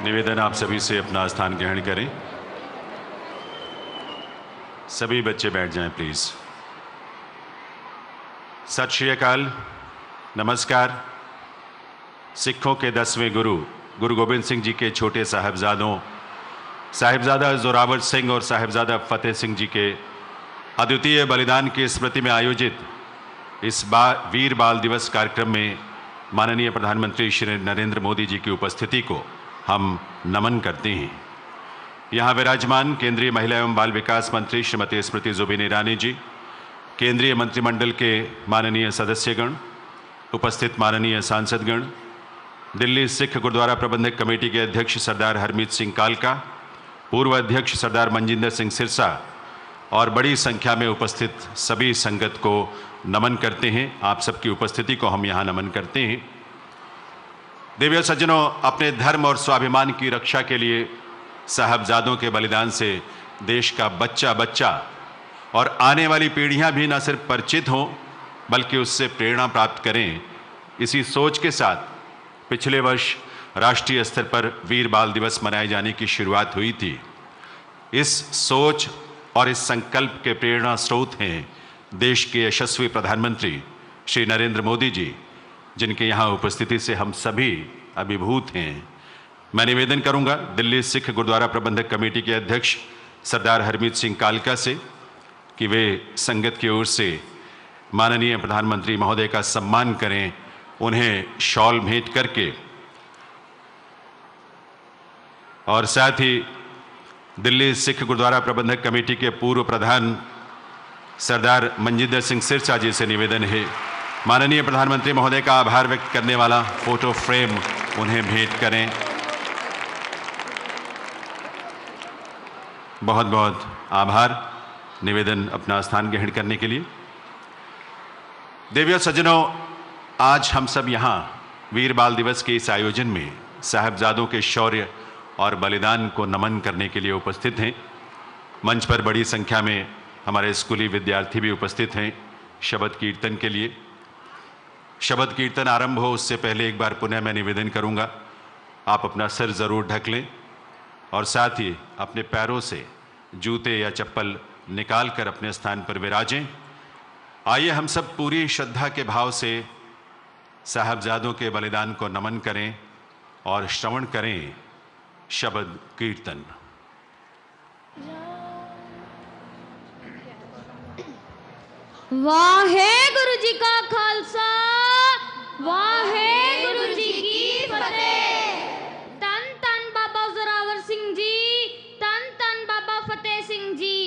निवेदन आप सभी से अपना स्थान ग्रहण करें। सभी बच्चे बैठ जाएं प्लीज। सत श्री अकाल, नमस्कार। सिखों के 10वें गुरु गुरु गोबिंद सिंह जी के छोटे साहिबजादों साहिबजादा जोरावर सिंह और साहिबजादा फतेह सिंह जी के अद्वितीय बलिदान की स्मृति में आयोजित इस वीर बाल दिवस कार्यक्रम में माननीय प्रधानमंत्री श्री नरेंद्र मोदी जी की उपस्थिति को हम नमन करते हैं। यहाँ विराजमान केंद्रीय महिला एवं बाल विकास मंत्री श्रीमती स्मृति जुबिन ईरानी जी, केंद्रीय मंत्रिमंडल के माननीय सदस्यगण, उपस्थित माननीय सांसदगण, दिल्ली सिख गुरुद्वारा प्रबंधक कमेटी के अध्यक्ष सरदार हरमीत सिंह कालका, पूर्व अध्यक्ष सरदार मनजिंदर सिंह सिरसा और बड़ी संख्या में उपस्थित सभी संगत को नमन करते हैं। आप सबकी उपस्थिति को हम यहाँ नमन करते हैं। देवियों सज्जनों, अपने धर्म और स्वाभिमान की रक्षा के लिए साहबजादों के बलिदान से देश का बच्चा बच्चा और आने वाली पीढ़ियां भी न सिर्फ परिचित हों बल्कि उससे प्रेरणा प्राप्त करें, इसी सोच के साथ पिछले वर्ष राष्ट्रीय स्तर पर वीर बाल दिवस मनाए जाने की शुरुआत हुई थी। इस सोच और इस संकल्प के प्रेरणा स्रोत हैं देश के यशस्वी प्रधानमंत्री श्री नरेंद्र मोदी जी, जिनके यहाँ उपस्थिति से हम सभी अभिभूत हैं। मैं निवेदन करूंगा दिल्ली सिख गुरुद्वारा प्रबंधक कमेटी के अध्यक्ष सरदार हरमीत सिंह कालका से कि वे संगत की ओर से माननीय प्रधानमंत्री महोदय का सम्मान करें, उन्हें शॉल भेंट करके, और साथ ही दिल्ली सिख गुरुद्वारा प्रबंधक कमेटी के पूर्व प्रधान सरदार मनजिंदर सिंह सिरसा जी से निवेदन है माननीय प्रधानमंत्री महोदय का आभार व्यक्त करने वाला फोटो फ्रेम उन्हें भेंट करें। बहुत बहुत आभार निवेदन अपना स्थान ग्रहण करने के लिए। देवियों सज्जनों, आज हम सब यहाँ वीर बाल दिवस के इस आयोजन में साहिबजादों के शौर्य और बलिदान को नमन करने के लिए उपस्थित हैं। मंच पर बड़ी संख्या में हमारे स्कूली विद्यार्थी भी उपस्थित हैं शबद कीर्तन के लिए। शबद कीर्तन आरंभ हो उससे पहले एक बार पुनः मैं निवेदन करूंगा, आप अपना सिर ज़रूर ढक लें और साथ ही अपने पैरों से जूते या चप्पल निकाल कर अपने स्थान पर विराजें। आइए हम सब पूरी श्रद्धा के भाव से साहबजादों के बलिदान को नमन करें और श्रवण करें शबद कीर्तन। वाहेगुरु जी का खालसा, वाहेगुरु जी की फतेह। तन तन बाबा जोरावर सिंह जी, तन तन बाबा फतेह सिंह जी,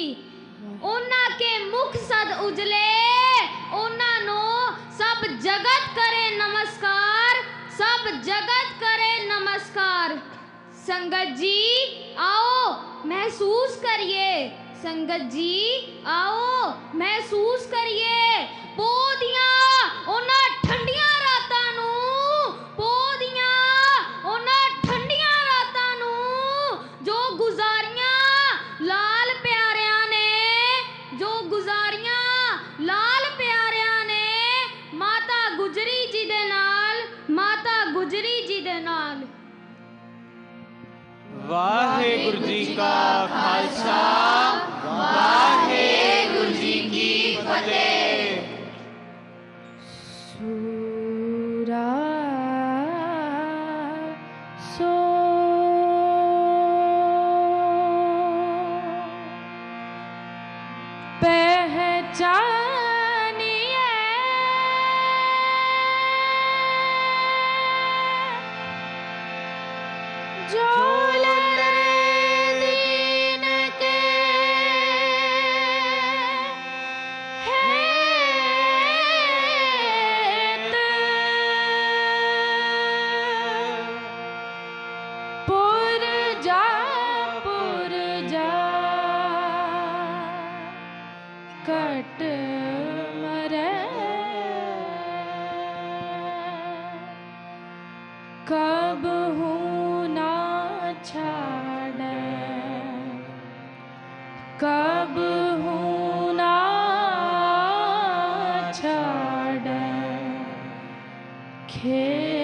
उन्हां के मुख सद उजले, उन्हां नो सब जगत करे नमस्कार, सब जगत करे नमस्कार। संगत जी आओ महसूस करिए, संगत जी आओ महसूस करिए पोदियां उन्हां ठंडियां रातां नूं, पोदियां उन्हां ठंडियां रातां नूं जो गुजारियां लाल प्यारियां ने, जो गुजारियां लाल प्यारियां ने माता गुजरी जी दे नाल, माता गुजरी जी दे नाल। वाहेगुरु जी का खालसा, वाहेगुरु जी की फतेह। सूरा सो पहचानिए जो कट मरे कब हूँ ना छाड़े, कब हूँ ना छाड़े खेत।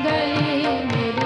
गली मेरे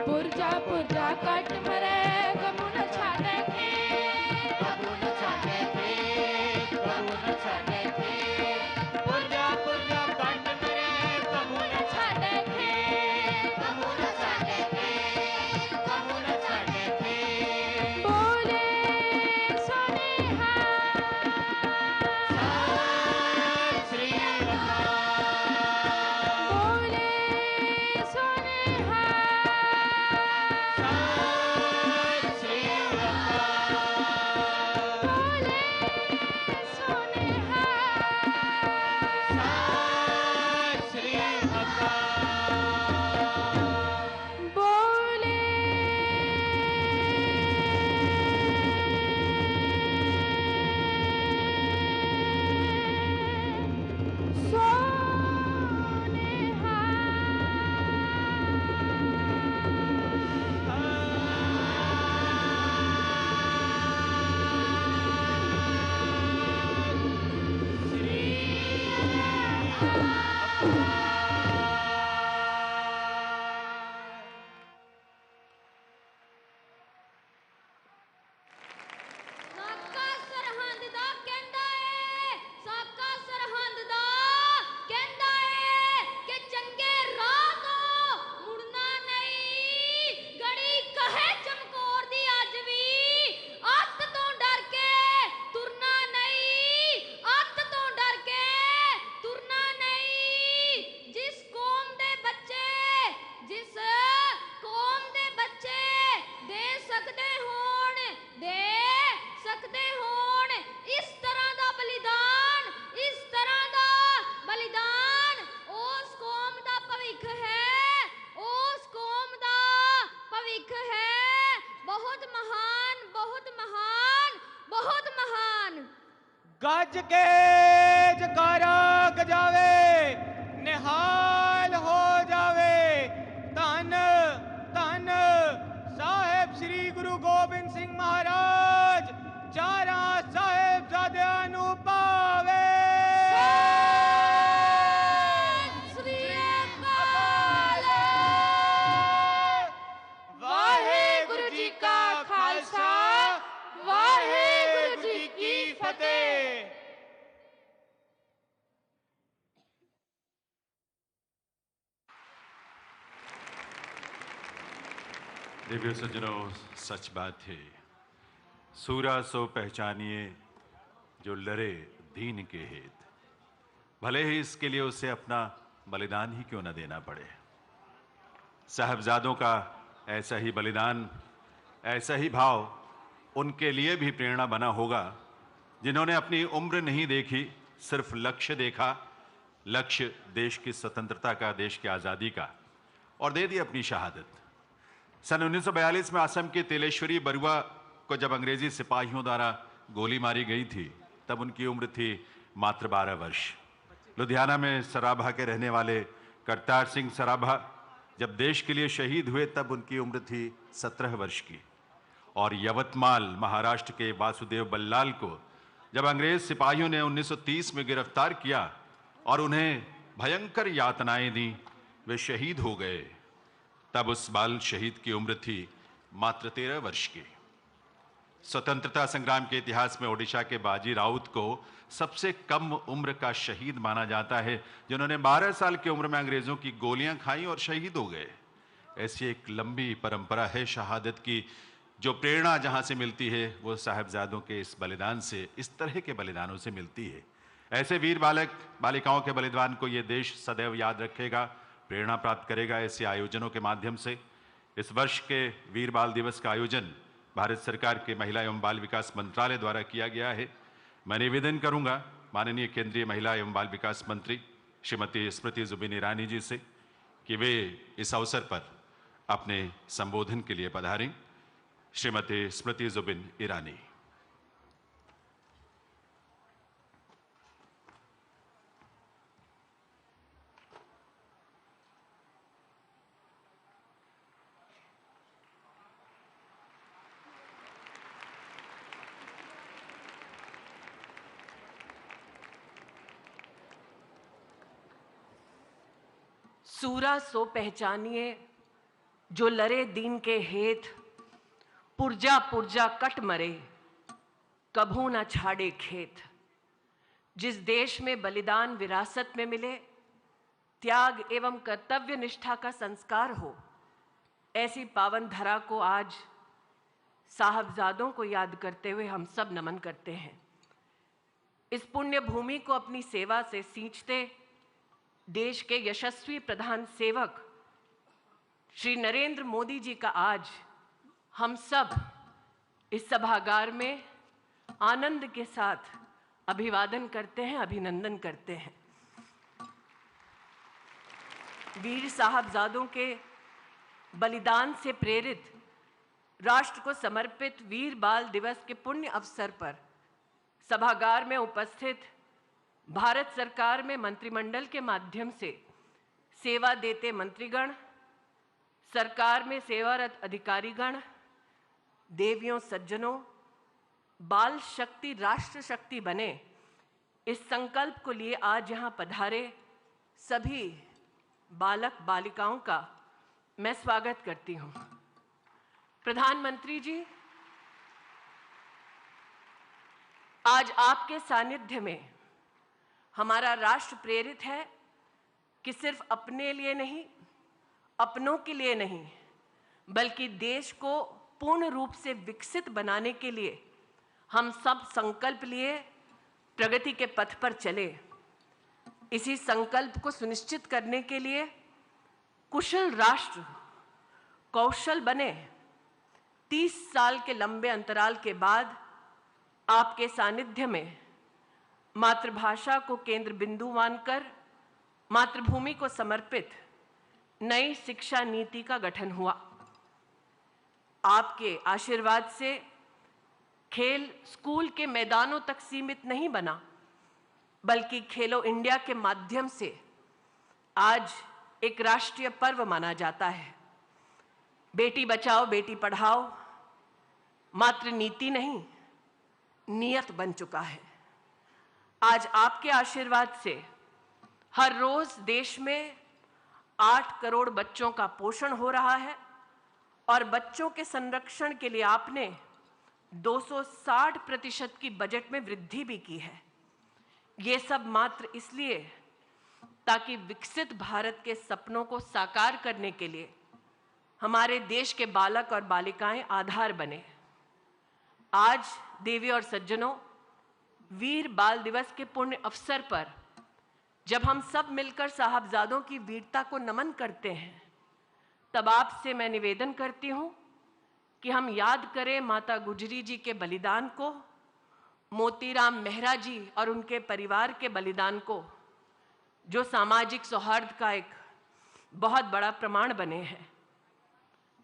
पुरजा पुरजा कट मरे कबू न छाड़े थे कबू न छाड़े थे कबू न छाड़े थे पुरजा पुरजा कट मरे कबू न छाड़े थे कबू न छाड़े थे कबू न छाड़े थे बोले सोनेहा सत श्री अकाल बोले सोनेहा सत श्री अकाल बोले सोनेहा सत श्री अकाल बोले सोनेहा ਸਾਕਾ ਸਰਹੰਦ ਦਾ ਕਹਿੰਦਾ ਏ ਸਾਕਾ ਸਰਹੰਦ ਦਾ ਕਹਿੰਦਾ ਏ ਕਿ ਚੰਗੇ ਰਾਹ ਤੋਂ ਮੁੜਨਾ ਨਹੀਂ ਗੜੀ ਕਹੇ ਚਮਕੌਰ ਦੀ ਅੱਜ ਵੀ ਅੱਤ ਤੋਂ ਡਰ ਕੇ ਤੁਰਨਾ ਨਹੀਂ ਅੱਤ ਤੋਂ ਡਰ ਕੇ ਤੁਰਨਾ ਨਹੀਂ ਜਿਸ ਕੌਮ ਦੇ ਬੱਚੇ ਜਿਸ ਕੌਮ ਦੇ ਬੱਚੇ ਦੇ ਸਕਦੇ ਹੋਣ ਇਸ ਤਰ੍ਹਾਂ ਦਾ ਬਲੀਦਾਨ ਇਸ ਤਰ੍ਹਾਂ ਦਾ ਬਲੀਦਾਨ ਉਸ ਕੌਮ ਦਾ ਭਵਿੱਖ ਹੈ ਉਸ ਕੌਮ ਦਾ ਭਵਿੱਖ ਹੈ ਬਹੁਤ ਮਹਾਨ ਬਹੁਤ ਮਹਾਨ ਬਹੁਤ ਮਹਾਨ गज के जकारा गजावे निहाल हो जावे धन धन साहेब श्री गुरु गोबिंद सिंह महाराज चारा साहेबजादियां नू पावे श्री अकाल वाहेगुरु जी का खालसा वाहेगुरु जी की फतेह। दिव्य सज्जनों, सच बात है, सूरा सो पहचानिए जो लड़े दीन के हित, भले ही इसके लिए उसे अपना बलिदान ही क्यों न देना पड़े। साहबजादों का ऐसा ही बलिदान, ऐसा ही भाव उनके लिए भी प्रेरणा बना होगा जिन्होंने अपनी उम्र नहीं देखी, सिर्फ लक्ष्य देखा, लक्ष्य देश की स्वतंत्रता का, देश की आज़ादी का, और दे दी अपनी शहादत। सन 1942 में असम के तेलेश्वरी बरुआ को जब अंग्रेजी सिपाहियों द्वारा गोली मारी गई थी, तब उनकी उम्र थी मात्र 12 वर्ष। लुधियाना में सराभा के रहने वाले करतार सिंह सराभा जब देश के लिए शहीद हुए, तब उनकी उम्र थी 17 वर्ष की। और यवतमाल महाराष्ट्र के वासुदेव बल्लाल को जब अंग्रेज सिपाहियों ने 1930 में गिरफ्तार किया और उन्हें भयंकर यातनाएं दी, वे शहीद हो गए, तब उस बाल शहीद की उम्र थी मात्र 13 वर्ष की। स्वतंत्रता संग्राम के इतिहास में ओडिशा के बाजी राउत को सबसे कम उम्र का शहीद माना जाता है, जिन्होंने 12 साल की उम्र में अंग्रेजों की गोलियां खाई और शहीद हो गए। ऐसी एक लंबी परंपरा है शहादत की, जो प्रेरणा जहां से मिलती है वो साहबजादों के इस बलिदान से, इस तरह के बलिदानों से मिलती है। ऐसे वीर बालक बालिकाओं के बलिदान को ये देश सदैव याद रखेगा, प्रेरणा प्राप्त करेगा ऐसे आयोजनों के माध्यम से। इस वर्ष के वीर बाल दिवस का आयोजन भारत सरकार के महिला एवं बाल विकास मंत्रालय द्वारा किया गया है। मैं निवेदन करूंगा माननीय केंद्रीय महिला एवं बाल विकास मंत्री श्रीमती स्मृति जुबिन ईरानी जी से कि वे इस अवसर पर अपने संबोधन के लिए पधारें। श्रीमती स्मृति जुबिन ईरानी। सूरा सो पहचानिए जो लरे दीन के हेत, पुरजा पुरजा कट मरे, कभू न छाड़े खेत। जिस देश में बलिदान विरासत में मिले, त्याग एवं कर्तव्य निष्ठा का संस्कार हो, ऐसी पावन धरा को आज साहबजादों को याद करते हुए हम सब नमन करते हैं। इस पुण्य भूमि को अपनी सेवा से सींचते देश के यशस्वी प्रधान सेवक श्री नरेंद्र मोदी जी का आज हम सब इस सभागार में आनंद के साथ अभिवादन करते हैं, अभिनंदन करते हैं। वीर साहबजादों के बलिदान से प्रेरित राष्ट्र को समर्पित वीर बाल दिवस के पुण्य अवसर पर सभागार में उपस्थित भारत सरकार में मंत्रिमंडल के माध्यम से सेवा देते मंत्रीगण, सरकार में सेवारत अधिकारीगण, देवियों सज्जनों, बाल शक्ति राष्ट्र शक्ति बने, इस संकल्प को लिए आज यहाँ पधारे सभी बालक बालिकाओं का मैं स्वागत करती हूँ। प्रधानमंत्री जी, आज आपके सानिध्य में हमारा राष्ट्र प्रेरित है कि सिर्फ अपने लिए नहीं, अपनों के लिए नहीं, बल्कि देश को पूर्ण रूप से विकसित बनाने के लिए हम सब संकल्प लिए प्रगति के पथ पर चले। इसी संकल्प को सुनिश्चित करने के लिए कुशल राष्ट्र कौशल बने। 30 साल के लंबे अंतराल के बाद आपके सानिध्य में मातृभाषा को केंद्र बिंदु मानकर मातृभूमि को समर्पित नई शिक्षा नीति का गठन हुआ। आपके आशीर्वाद से खेल स्कूल के मैदानों तक सीमित नहीं बना, बल्कि खेलो इंडिया के माध्यम से आज एक राष्ट्रीय पर्व माना जाता है। बेटी बचाओ बेटी पढ़ाओ मात्र नीति नहीं, नियत बन चुका है। आज आपके आशीर्वाद से हर रोज देश में 8 करोड़ बच्चों का पोषण हो रहा है और बच्चों के संरक्षण के लिए आपने 260% की बजट में वृद्धि भी की है। ये सब मात्र इसलिए ताकि विकसित भारत के सपनों को साकार करने के लिए हमारे देश के बालक और बालिकाएं आधार बने। आज देवी और सज्जनों, वीर बाल दिवस के पुण्य अवसर पर जब हम सब मिलकर साहबजादों की वीरता को नमन करते हैं, तब आपसे मैं निवेदन करती हूं कि हम याद करें माता गुजरी जी के बलिदान को, मोतीराम मेहरा जी और उनके परिवार के बलिदान को, जो सामाजिक सौहार्द का एक बहुत बड़ा प्रमाण बने हैं।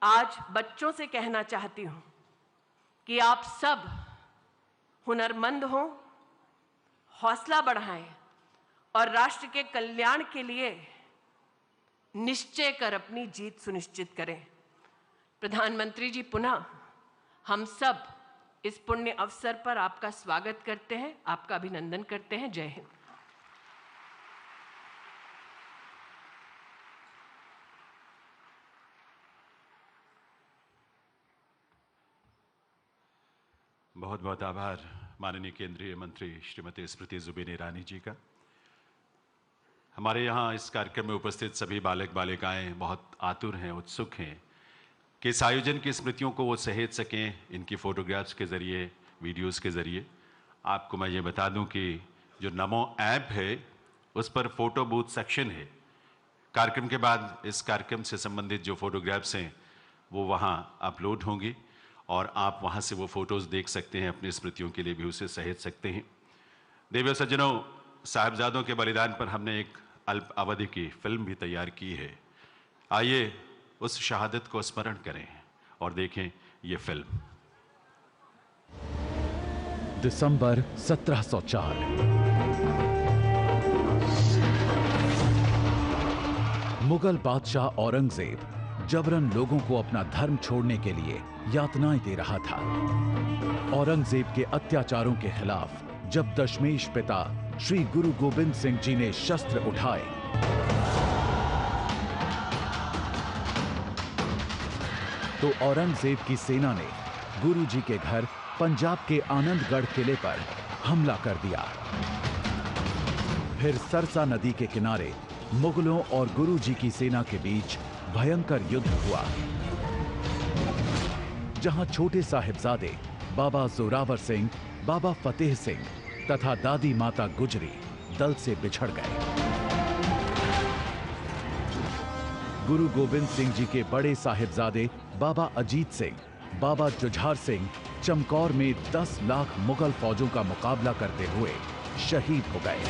आज बच्चों से कहना चाहती हूं कि आप सब हुनरमंद हों, हौसला बढ़ाएं और राष्ट्र के कल्याण के लिए निश्चय कर अपनी जीत सुनिश्चित करें। प्रधानमंत्री जी, पुनः हम सब इस पुण्य अवसर पर आपका स्वागत करते हैं, आपका अभिनंदन करते हैं। जय हिंद। बहुत बहुत आभार माननीय केंद्रीय मंत्री श्रीमती स्मृति जुबिन ईरानी जी का। हमारे यहाँ इस कार्यक्रम में उपस्थित सभी बालक बालिकाएं बहुत आतुर हैं, उत्सुक हैं कि इस आयोजन की स्मृतियों को वो सहेज सकें इनकी फ़ोटोग्राफ्स के ज़रिए, वीडियोस के ज़रिए। आपको मैं ये बता दूं कि जो नमो ऐप है उस पर फ़ोटो बूथ सेक्शन है। कार्यक्रम के बाद इस कार्यक्रम से संबंधित जो फ़ोटोग्राफ्स हैं वो वहाँ अपलोड होंगी और आप वहाँ से वो फ़ोटोज़ देख सकते हैं, अपनी स्मृतियों के लिए भी उसे सहेज सकते हैं। देवियों सज्जनों, साहिबजादों के बलिदान पर हमने एक अल्प अवधि की फिल्म भी तैयार की है। आइए उस शहादत को स्मरण करें और देखें ये फिल्म। दिसंबर 1704। मुगल बादशाह औरंगजेब जबरन लोगों को अपना धर्म छोड़ने के लिए यातनाएं दे रहा था। औरंगजेब के अत्याचारों के खिलाफ जब दशमेश पिता श्री गुरु गोबिंद सिंह जी ने शस्त्र उठाए तो औरंगजेब की सेना ने गुरुजी के घर पंजाब के आनंदगढ़ किले पर हमला कर दिया। फिर सरसा नदी के किनारे मुगलों और गुरुजी की सेना के बीच भयंकर युद्ध हुआ, जहां छोटे साहिबजादे बाबा जोरावर सिंह, बाबा फतेह सिंह तथा दादी माता गुजरी दल से बिछड़ गए। गुरु गोविंद सिंह जी के बड़े साहिबजादे बाबा अजीत सिंह, बाबा जुझार सिंह चमकौर में 10 लाख मुगल फौजों का मुकाबला करते हुए शहीद हो गए।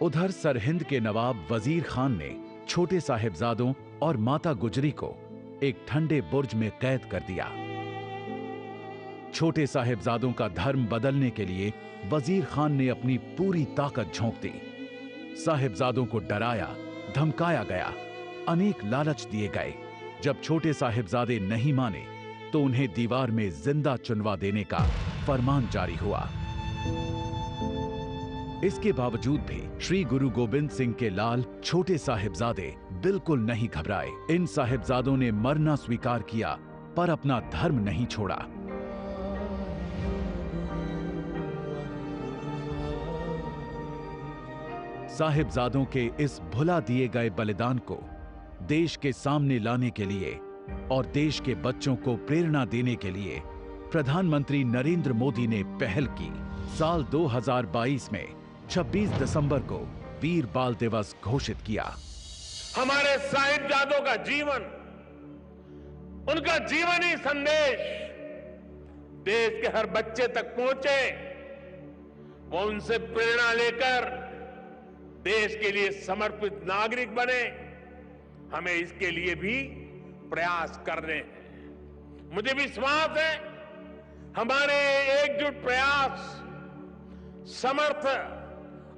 उधर सरहिंद के नवाब वजीर खान ने छोटे साहिबजादों और माता गुजरी को एक ठंडे बुर्ज में कैद कर दिया। छोटे साहिबजादों का धर्म बदलने के लिए वजीर खान ने अपनी पूरी ताकत झोंक दी। साहिबजादों को डराया, धमकाया गया, अनेक लालच दिए गए। जब छोटे साहिबजादे नहीं माने तो उन्हें दीवार में जिंदा चुनवा देने का फरमान जारी हुआ। इसके बावजूद भी श्री गुरु गोविंद सिंह के लाल छोटे साहिबजादे बिल्कुल नहीं घबराए। इन साहिबजादों ने मरना स्वीकार किया पर अपना धर्म नहीं छोड़ा। साहिबजादों के इस भुला दिए गए बलिदान को देश के सामने लाने के लिए और देश के बच्चों को प्रेरणा देने के लिए प्रधानमंत्री नरेंद्र मोदी ने पहल की। साल 2022 में 26 दिसंबर को वीर बाल दिवस घोषित किया। हमारे साहिबजादों का जीवन, उनका जीवनी संदेश देश के हर बच्चे तक पहुंचे, वो उनसे प्रेरणा लेकर देश के लिए समर्पित नागरिक बने। हमें इसके लिए भी प्रयास करने हैं। मुझे विश्वास है हमारे एकजुट प्रयास समर्थ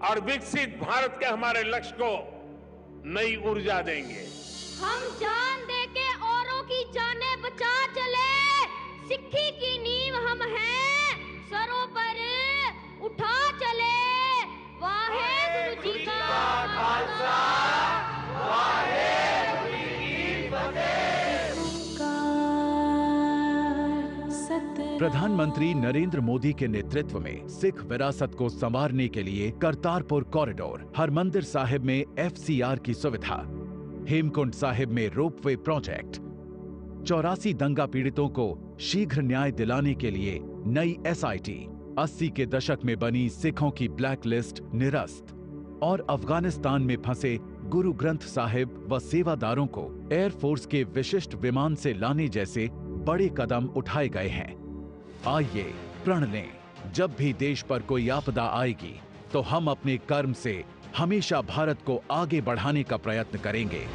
और विकसित भारत के हमारे लक्ष्य को नई ऊर्जा देंगे। हम जान देके औरों की जानें बचा चले, सिक्खी की नींव हम हैं, सरों पर उठा चले। वाहेगुरु जी का खालसा, वाहेगुरु जी की फतेह। प्रधानमंत्री नरेंद्र मोदी के नेतृत्व में सिख विरासत को संवारने के लिए करतारपुर कॉरिडोर, हरमंदिर साहिब में FCR की सुविधा, हेमकुंड साहिब में रोपवे प्रोजेक्ट, 84 दंगा पीड़ितों को शीघ्र न्याय दिलाने के लिए नई SIT, 80 के दशक में बनी सिखों की ब्लैक लिस्ट निरस्त और अफगानिस्तान में फंसे गुरु ग्रंथ साहिब व सेवादारों को एयरफोर्स के विशिष्ट विमान से लाने जैसे बड़े कदम उठाए गए हैं। आइए प्रण लें, जब भी देश पर कोई आपदा आएगी तो हम अपने कर्म से हमेशा भारत को आगे बढ़ाने का प्रयत्न करेंगे।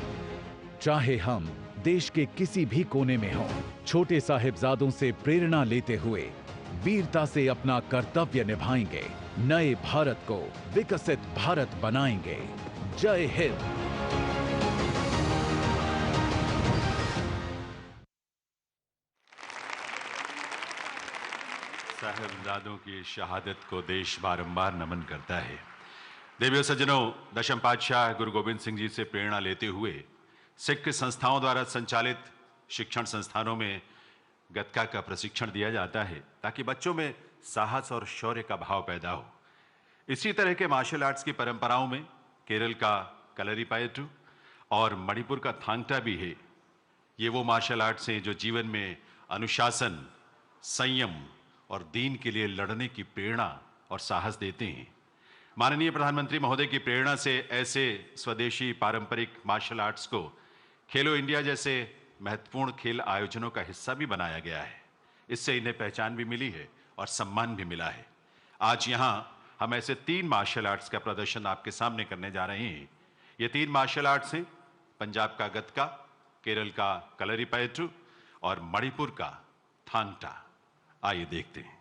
चाहे हम देश के किसी भी कोने में हों, छोटे साहिबजादों से प्रेरणा लेते हुए वीरता से अपना कर्तव्य निभाएंगे, नए भारत को विकसित भारत बनाएंगे। जय हिंद। साहिबजादों की शहादत को देश बारंबार नमन करता है। देवियों सज्जनों, दशम पातशाह गुरु गोविंद सिंह जी से प्रेरणा लेते हुए सिख संस्थाओं द्वारा संचालित शिक्षण संस्थानों में गतका का प्रशिक्षण दिया जाता है ताकि बच्चों में साहस और शौर्य का भाव पैदा हो। इसी तरह के मार्शल आर्ट्स की परंपराओं में केरल का कलरीपायट्टू और मणिपुर का थांगटा भी है। ये वो मार्शल आर्ट्स हैं जो जीवन में अनुशासन, संयम और दीन के लिए लड़ने की प्रेरणा और साहस देते हैं। माननीय प्रधानमंत्री महोदय की प्रेरणा से ऐसे स्वदेशी पारंपरिक मार्शल आर्ट्स को खेलो इंडिया जैसे महत्वपूर्ण खेल आयोजनों का हिस्सा भी बनाया गया है। इससे इन्हें पहचान भी मिली है और सम्मान भी मिला है। आज यहाँ हम ऐसे 3 मार्शल आर्ट्स का प्रदर्शन आपके सामने करने जा रहे हैं। ये 3 मार्शल आर्ट्स हैं पंजाब का गतका, केरल का कलरीपायट्टू और मणिपुर का थांगटा। आइए देखते हैं।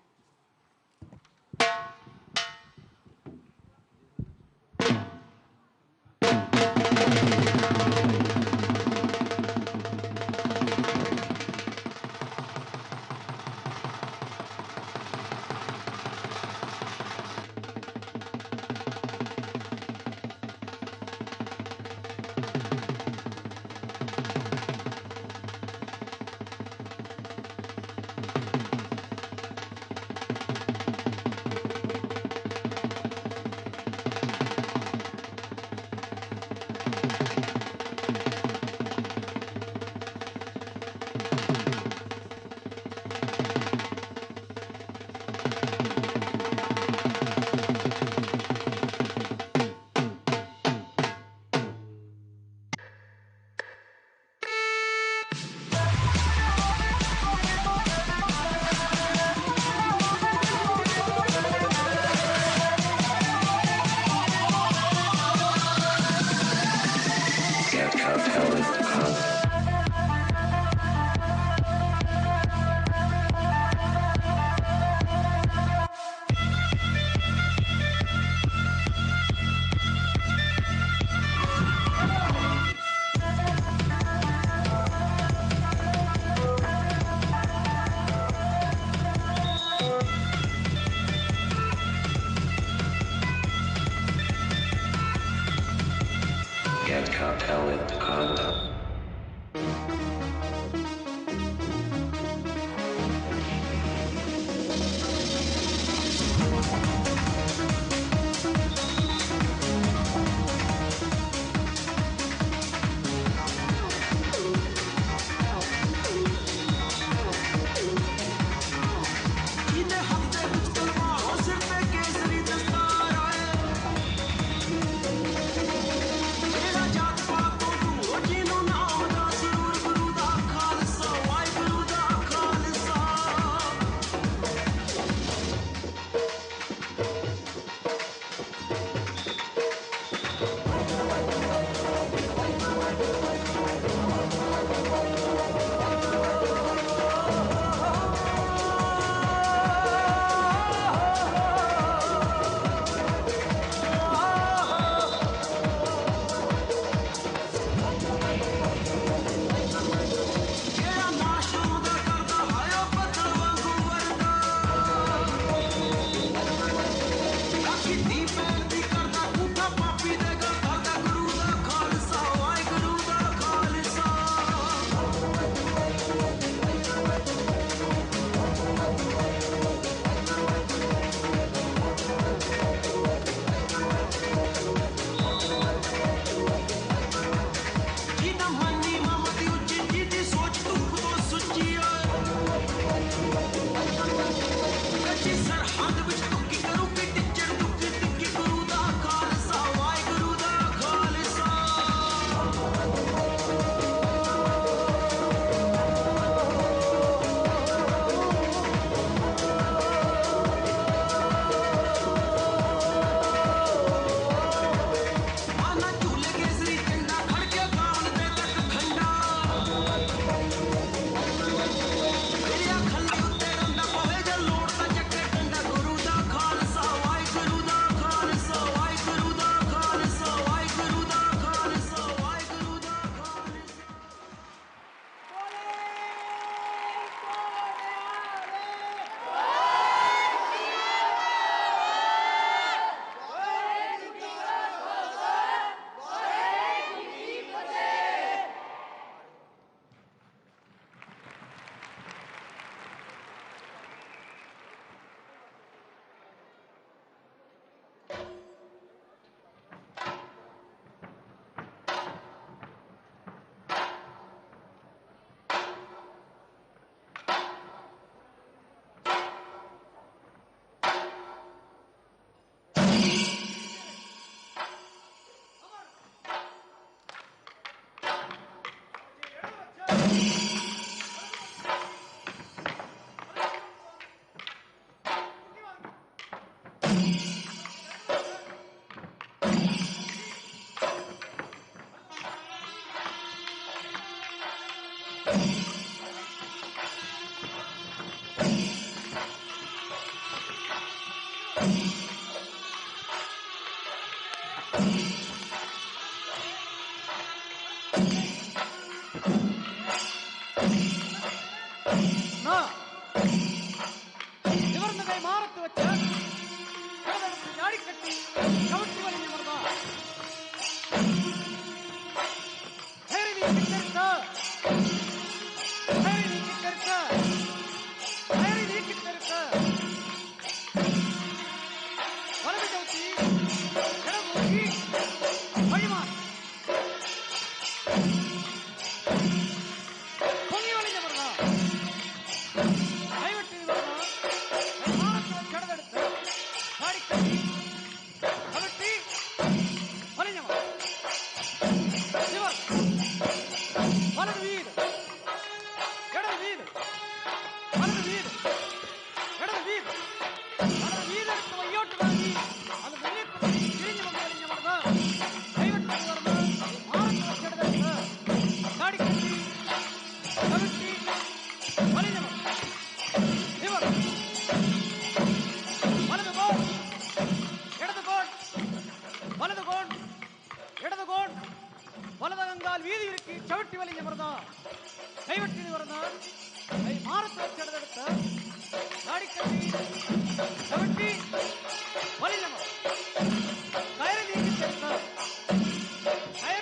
കയറി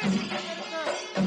നീക്കി ചേർത്ത്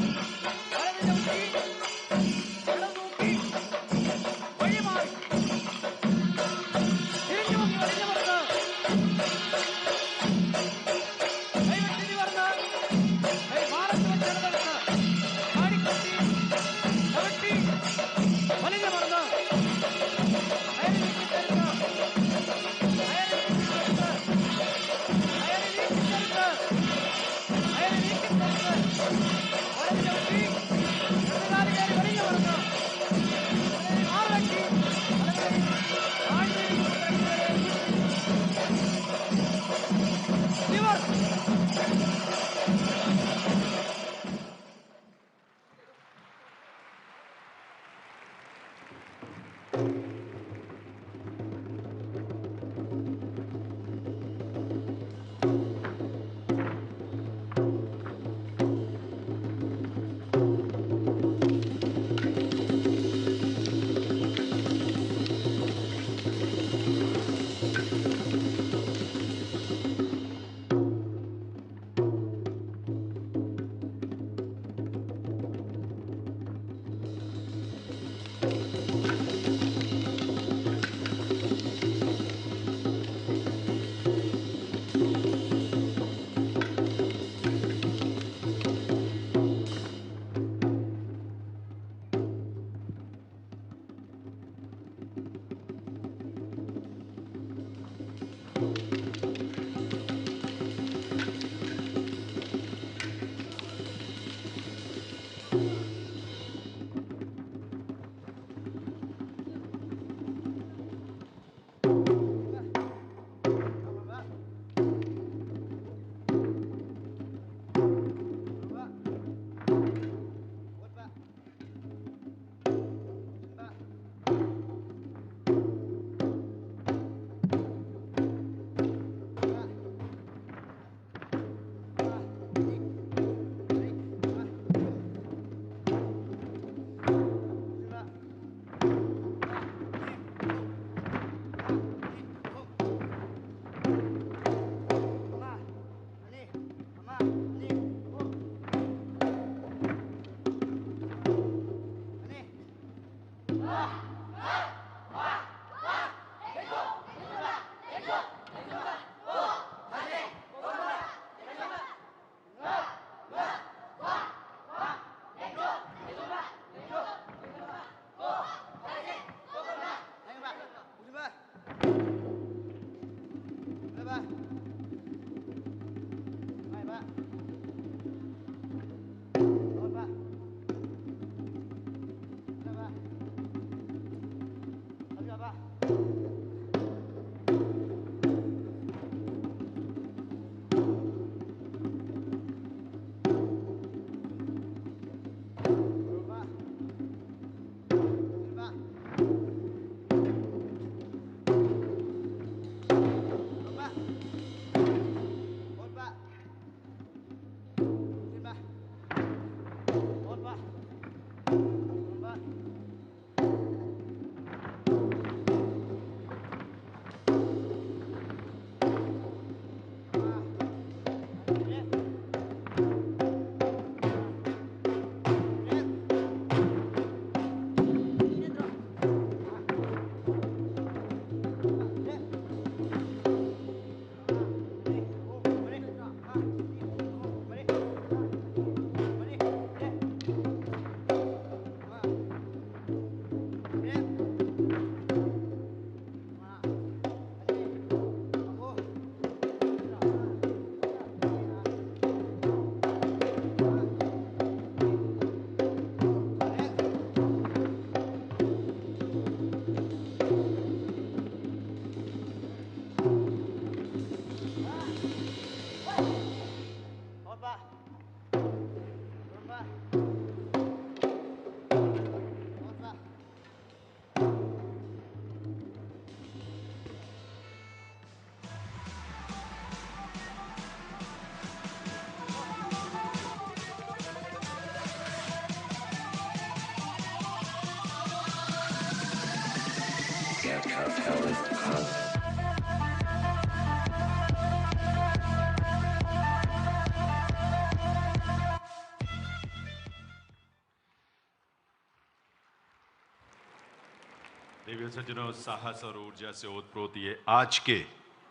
देवी सज्जनों, साहस और ऊर्जा से ओतप्रोत ये आज के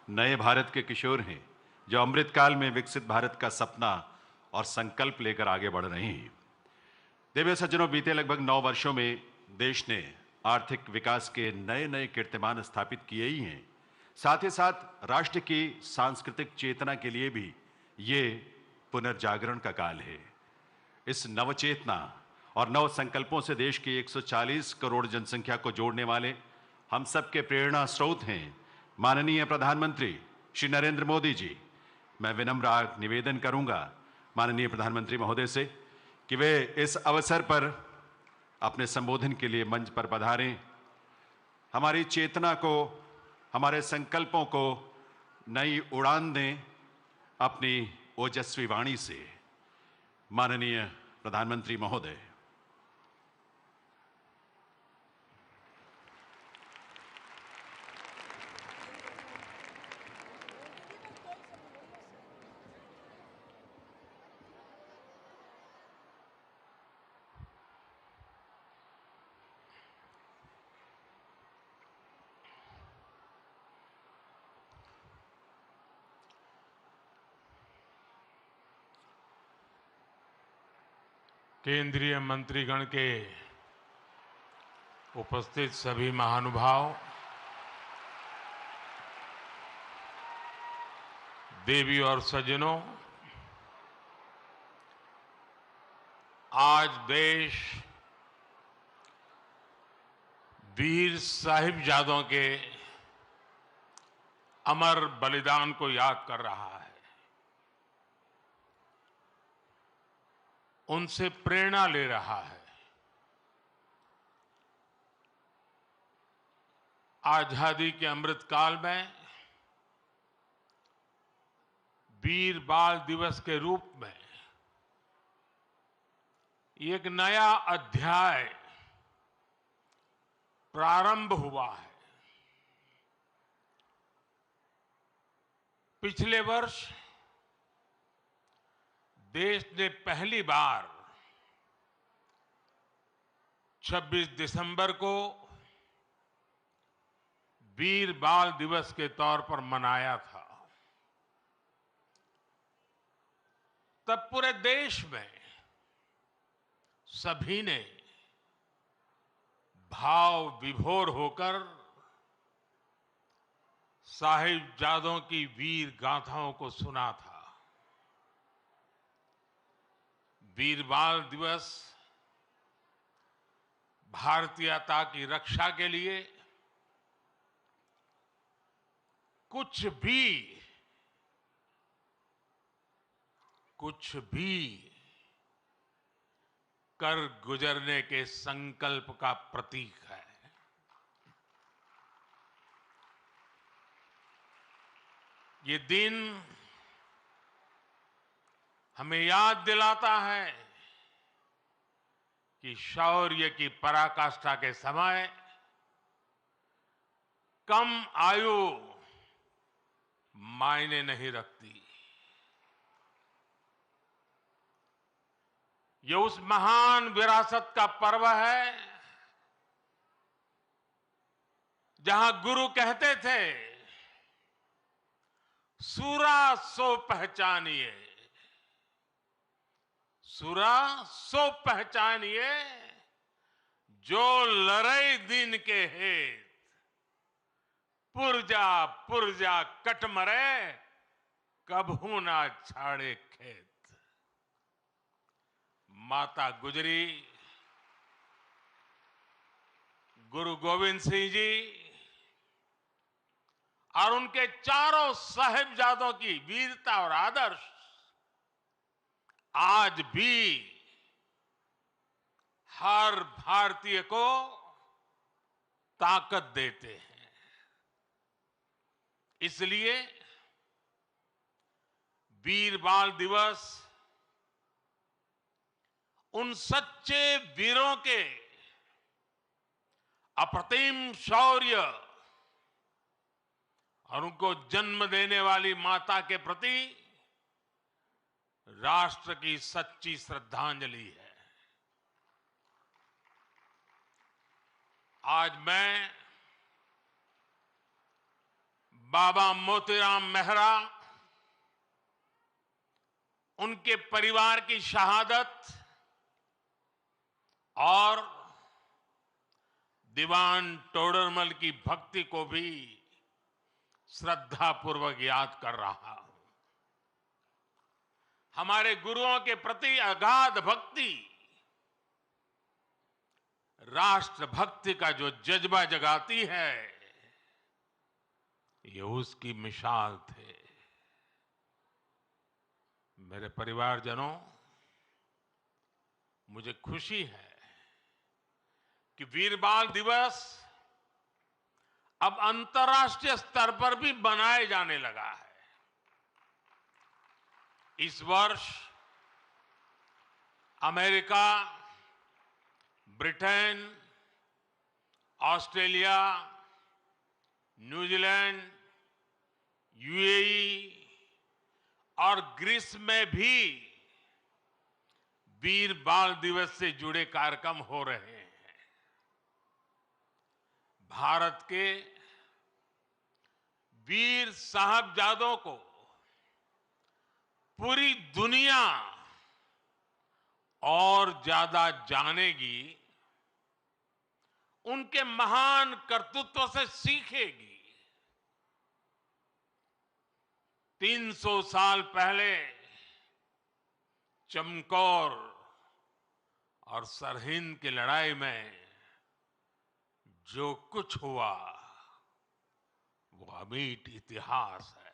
नए भारत के किशोर हैं जो अमृतकाल में विकसित भारत का सपना और संकल्प लेकर आगे बढ़ रहे हैं। देवी सज्जनों, बीते लगभग 9 वर्षों में देश ने आर्थिक विकास के नए नए कीर्तिमान स्थापित किए ही हैं। साथ ही साथ राष्ट्र की सांस्कृतिक चेतना के लिए भी ये पुनर्जागरण का काल है। इस नवचेतना और नव संकल्पों से देश की 140 करोड़ जनसंख्या को जोड़ने वाले हम सबके प्रेरणा स्रोत हैं माननीय प्रधानमंत्री श्री नरेंद्र मोदी जी। मैं विनम्र निवेदन करूंगा माननीय प्रधानमंत्री महोदय से कि वे इस अवसर पर अपने संबोधन के लिए मंच पर पधारें हमारी चेतना को, हमारे संकल्पों को नई उड़ान दें अपनी ओजस्वी वाणी से। माननीय प्रधानमंत्री महोदय, केंद्रीय मंत्रीगण के उपस्थित सभी महानुभाव, देवी और सज्जनों, आज देश वीर साहिबजादों के अमर बलिदान को याद कर रहा है। उनसे प्रेरणा ले रहा है। आजादी के अमृत काल में वीर बाल दिवस के रूप में एक नया अध्याय प्रारंभ हुआ है। पिछले वर्ष देश ने पहली बार 26 दिसंबर को वीर बाल दिवस के तौर पर मनाया था। तब पूरे देश में सभी ने भाव विभोर होकर साहिबजादों की वीर गाथाओं को सुना था। वीर बाल दिवस भारतीयता की रक्षा के लिए कुछ भी कर गुजरने के संकल्प का प्रतीक है। ये दिन हमें याद दिलाता है कि शौर्य की पराकाष्ठा के समय कम आयु मायने नहीं रखती। ये उस महान विरासत का पर्व है जहां गुरु कहते थे, सूरा सो पहचानिए, सूरा सो पहचानिए, जो लड़ई दिन के हेत, पुरजा पुरजा कट मरे, कभू ना छाड़े खेत। माता गुजरी, गुरु गोविंद सिंह जी और उनके चारों साहिबजादों की वीरता और आदर्श आज भी हर भारतीय को ताकत देते हैं। इसलिए वीर बाल दिवस उन सच्चे वीरों के अप्रतिम शौर्य और उनको जन्म देने वाली माता के प्रति राष्ट्र की सच्ची श्रद्धांजलि है। आज मैं बाबा मोतीराम मेहरा, उनके परिवार की शहादत और दीवान टोडरमल की भक्ति को भी श्रद्धापूर्वक याद कर रहा हूं। हमारे गुरुओं के प्रति अगाध भक्ति राष्ट्र भक्ति का जो जज्बा जगाती है, ये उसकी मिसाल थे। मेरे परिवारजनों, मुझे खुशी है कि वीर बाल दिवस अब अंतर्राष्ट्रीय स्तर पर भी बनाए जाने लगा है। इस वर्ष America, Britain, Australia, New Zealand, UAE और ग्रीस में भी वीर बाल दिवस से जुड़े कार्यक्रम हो रहे हैं। भारत के वीर साहबजादों को पूरी दुनिया और ज्यादा जानेगी, उनके महान कर्तृत्व से सीखेगी। 300 साल पहले चमकौर और सरहिंद की लड़ाई में जो कुछ हुआ वो अमिट इतिहास है।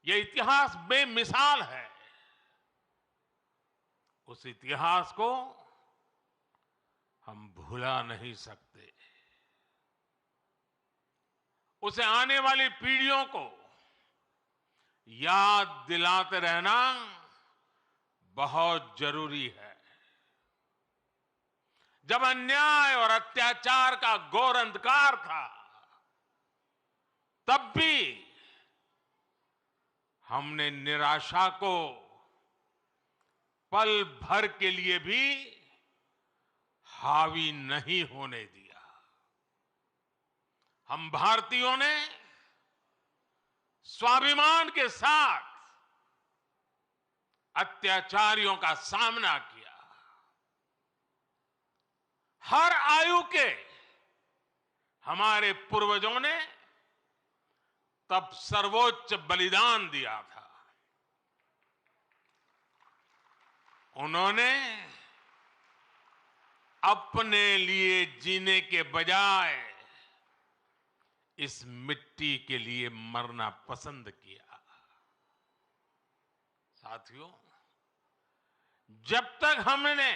ये इतिहास बेमिसाल है। उस इतिहास को हम भुला नहीं सकते। उसे आने वाली पीढ़ियों को याद दिलाते रहना बहुत जरूरी है। जब अन्याय और अत्याचार का घोर अंधकार था, तब भी हमने निराशा को पल भर के लिए भी हावी नहीं होने दिया। हम भारतीयों ने स्वाभिमान के साथ अत्याचारियों का सामना किया। हर आयु के हमारे पूर्वजों ने तब सर्वोच्च बलिदान दिया था। उन्होंने अपने लिए जीने के बजाय इस मिट्टी के लिए मरना पसंद किया। साथियों, जब तक हमने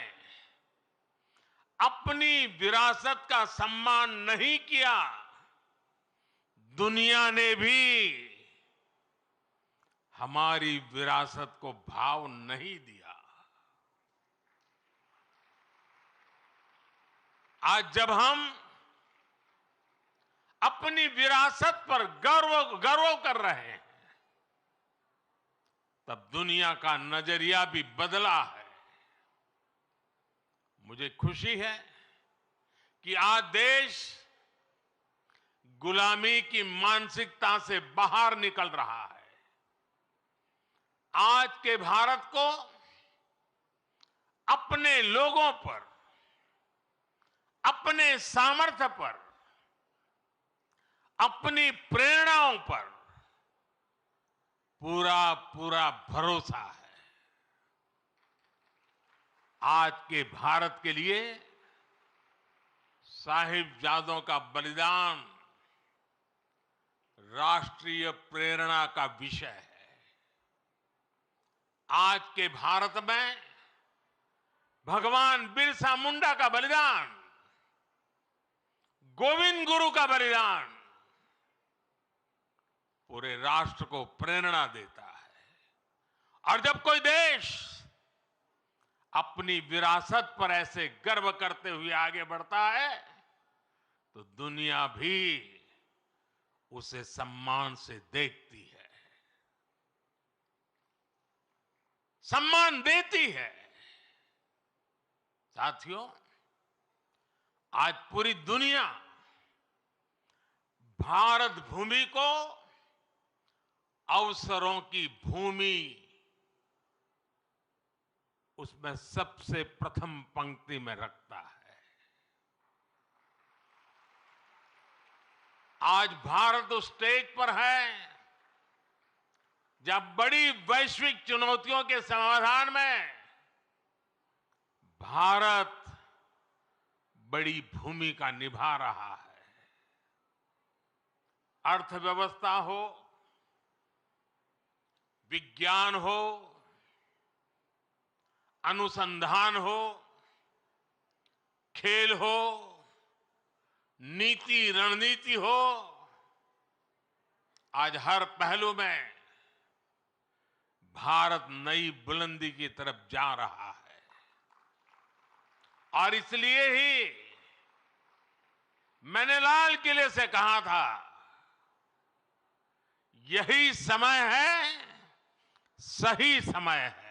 अपनी विरासत का सम्मान नहीं किया, दुनिया ने भी हमारी विरासत को भाव नहीं दिया। आज जब हम अपनी विरासत पर गर्व कर रहे हैं, तब दुनिया का नजरिया भी बदला है। मुझे खुशी है कि आज देश गुलामी की मानसिकता से बाहर निकल रहा है। आज के भारत को अपने लोगों पर, अपने सामर्थ्य पर, अपनी प्रेरणाओं पर पूरा भरोसा है। आज के भारत के लिए साहिबजादों का बलिदान राष्ट्रीय प्रेरणा का विषय है। आज के भारत में भगवान बिरसा मुंडा का बलिदान, गोविंद गुरु का बलिदान पूरे राष्ट्र को प्रेरणा देता है। और जब कोई देश अपनी विरासत पर ऐसे गर्व करते हुए आगे बढ़ता है, तो दुनिया भी उसे सम्मान से देखती है, सम्मान देती है। साथियों, आज पूरी दुनिया भारत भूमि को अवसरों की भूमि, उसमें सबसे प्रथम पंक्ति में रखता है। आज भारत उस स्टेज पर है जब बड़ी वैश्विक चुनौतियों के समाधान में भारत बड़ी भूमिका निभा रहा है। अर्थव्यवस्था हो, विज्ञान हो, अनुसंधान हो, खेल हो, नीति रणनीति हो, आज हर पहलू में भारत नई बुलंदी की तरफ जा रहा है। और इसलिए ही मैंने लाल किले से कहा था, यही समय है, सही समय है,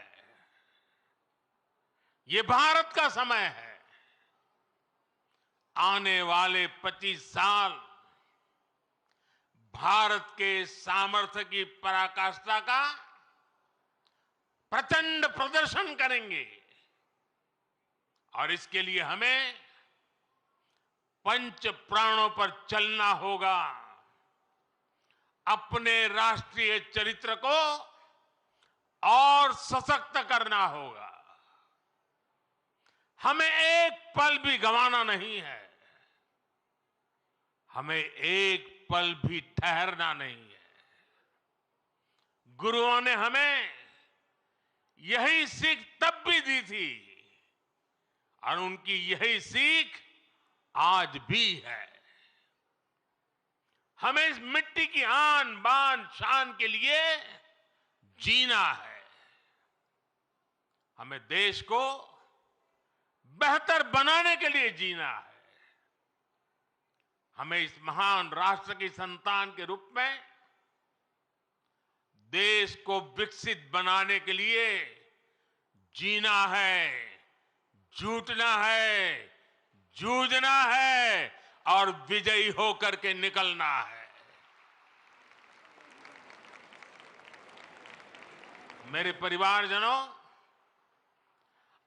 ये भारत का समय है। आने वाले 25 साल भारत के सामर्थ्य की पराकाष्ठा का प्रचंड प्रदर्शन करेंगे। और इसके लिए हमें पंच प्राणों पर चलना होगा। अपने राष्ट्रीय चरित्र को और सशक्त करना होगा। हमें एक पल भी गंवाना नहीं है, हमें एक पल भी ठहरना नहीं है। गुरुओं ने हमें यही सीख तब भी दी थी और उनकी यही सीख आज भी है। हमें इस मिट्टी की आन बान शान के लिए जीना है। हमें देश को बेहतर बनाने के लिए जीना है। हमें इस महान राष्ट्र की संतान के रूप में देश को विकसित बनाने के लिए जीना है, जुटना है, जूझना है और विजयी होकर के निकलना है। मेरे परिवारजनों,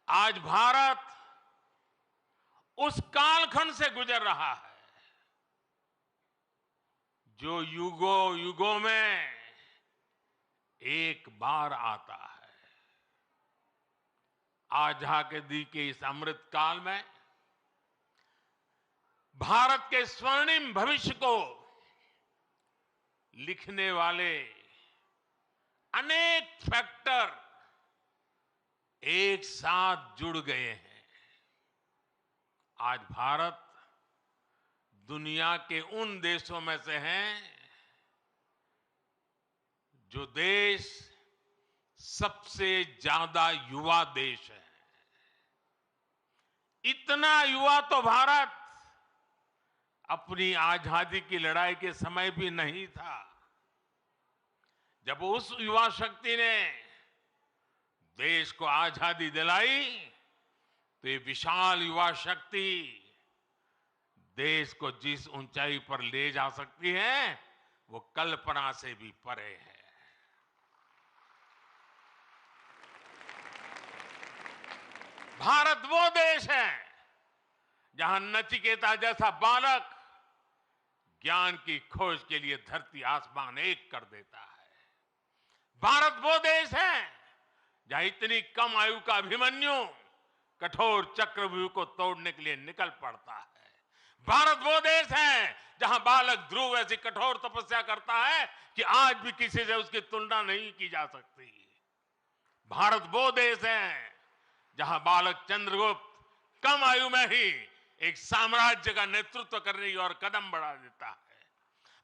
आज भारत उस कालखंड से गुजर रहा है जो युगों युगों में एक बार आता है। आजादी के इस अमृत काल में भारत के स्वर्णिम भविष्य को लिखने वाले अनेक फैक्टर एक साथ जुड़ गए हैं। आज भारत दुनिया के उन देशों में से हैं जो देश सबसे ज्यादा युवा देश है। इतना युवा तो भारत अपनी आजादी की लड़ाई के समय भी नहीं था। जब उस युवा शक्ति ने देश को आजादी दिलाई तो ये विशाल युवा शक्ति देश को जिस ऊंचाई पर ले जा सकती है वो कल्पना से भी परे है। भारत वो देश है जहां नचिकेता जैसा बालक ज्ञान की खोज के लिए धरती आसमान एक कर देता है। भारत वो देश है जहां इतनी कम आयु का अभिमन्यु कठोर चक्रव्यूह को तोड़ने के लिए निकल पड़ता है। भारत वो देश है जहां बालक ध्रुव ऐसी कठोर तपस्या करता है कि आज भी किसी से उसकी तुलना नहीं की जा सकती। भारत वो देश है जहां बालक चंद्रगुप्त कम आयु में ही एक साम्राज्य का नेतृत्व करने की ओर कदम बढ़ा देता है।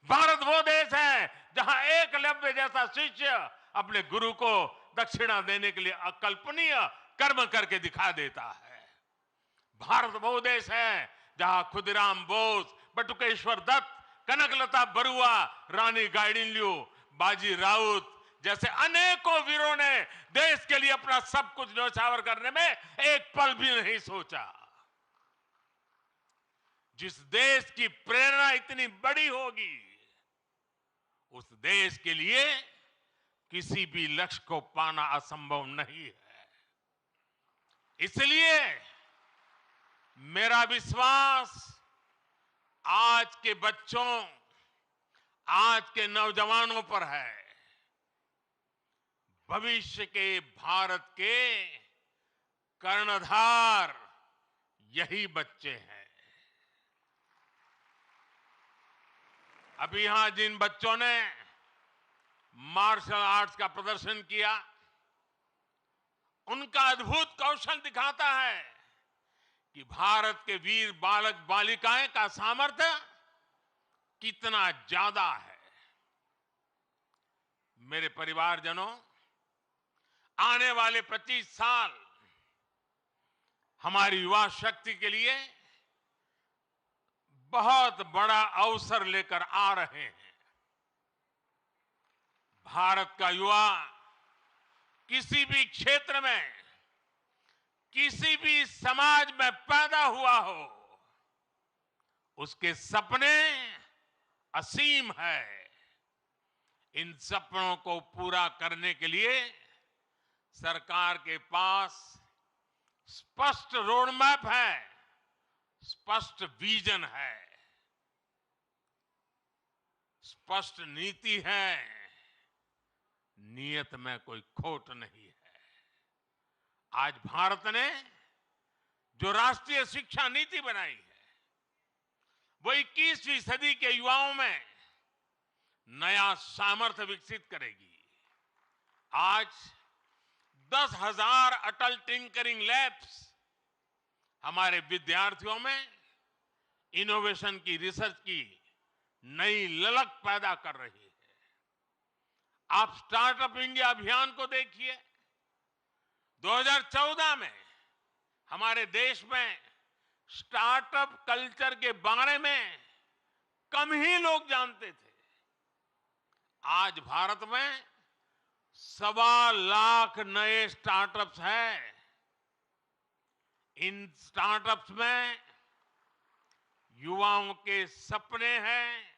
भारत वो देश है जहां एकलव्य जैसा शिष्य अपने गुरु को दक्षिणा देने के लिए अकल्पनीय कर्म करके दिखा देता है। भारत वो देश है जहां खुदीराम बोस, बटुकेश्वर दत्त, कनकलता बरुआ, रानी गाइडिनल्यू, बाजी राउत जैसे अनेकों वीरों ने देश के लिए अपना सब कुछ न्यौछावर करने में एक पल भी नहीं सोचा। जिस देश की प्रेरणा इतनी बड़ी होगी उस देश के लिए किसी भी लक्ष्य को पाना असंभव नहीं है। इसलिए मेरा विश्वास आज के बच्चों, आज के नौजवानों पर है। भविष्य के भारत के कर्णधार यही बच्चे हैं। अभी यहां जिन बच्चों ने मार्शल आर्ट्स का प्रदर्शन किया, उनका अद्भुत कौशल दिखाता है कि भारत के वीर बालक बालिकाएं का सामर्थ्य कितना ज्यादा है। मेरे परिवारजनों, आने वाले 25 साल हमारी युवा शक्ति के लिए बहुत बड़ा अवसर लेकर आ रहे हैं। भारत का युवा किसी भी क्षेत्र में, किसी भी समाज में पैदा हुआ हो, उसके सपने असीम है। इन सपनों को पूरा करने के लिए सरकार के पास स्पष्ट रोड मैप है, स्पष्ट विजन है, स्पष्ट नीति है, नियत में कोई खोट नहीं है। आज भारत ने जो राष्ट्रीय शिक्षा नीति बनाई है, वो 21वीं सदी के युवाओं में नया सामर्थ्य विकसित करेगी। आज 10,000 अटल टिंकरिंग लैब्स हमारे विद्यार्थियों में इनोवेशन की, रिसर्च की नई ललक पैदा कर रही है। आप स्टार्टअप इंडिया अभियान को देखिए। 2014 में हमारे देश में स्टार्टअप कल्चर के बारे में कम ही लोग जानते थे। आज भारत में 1.25 लाख नए स्टार्टअप्स हैं। इन स्टार्टअप्स में युवाओं के सपने हैं,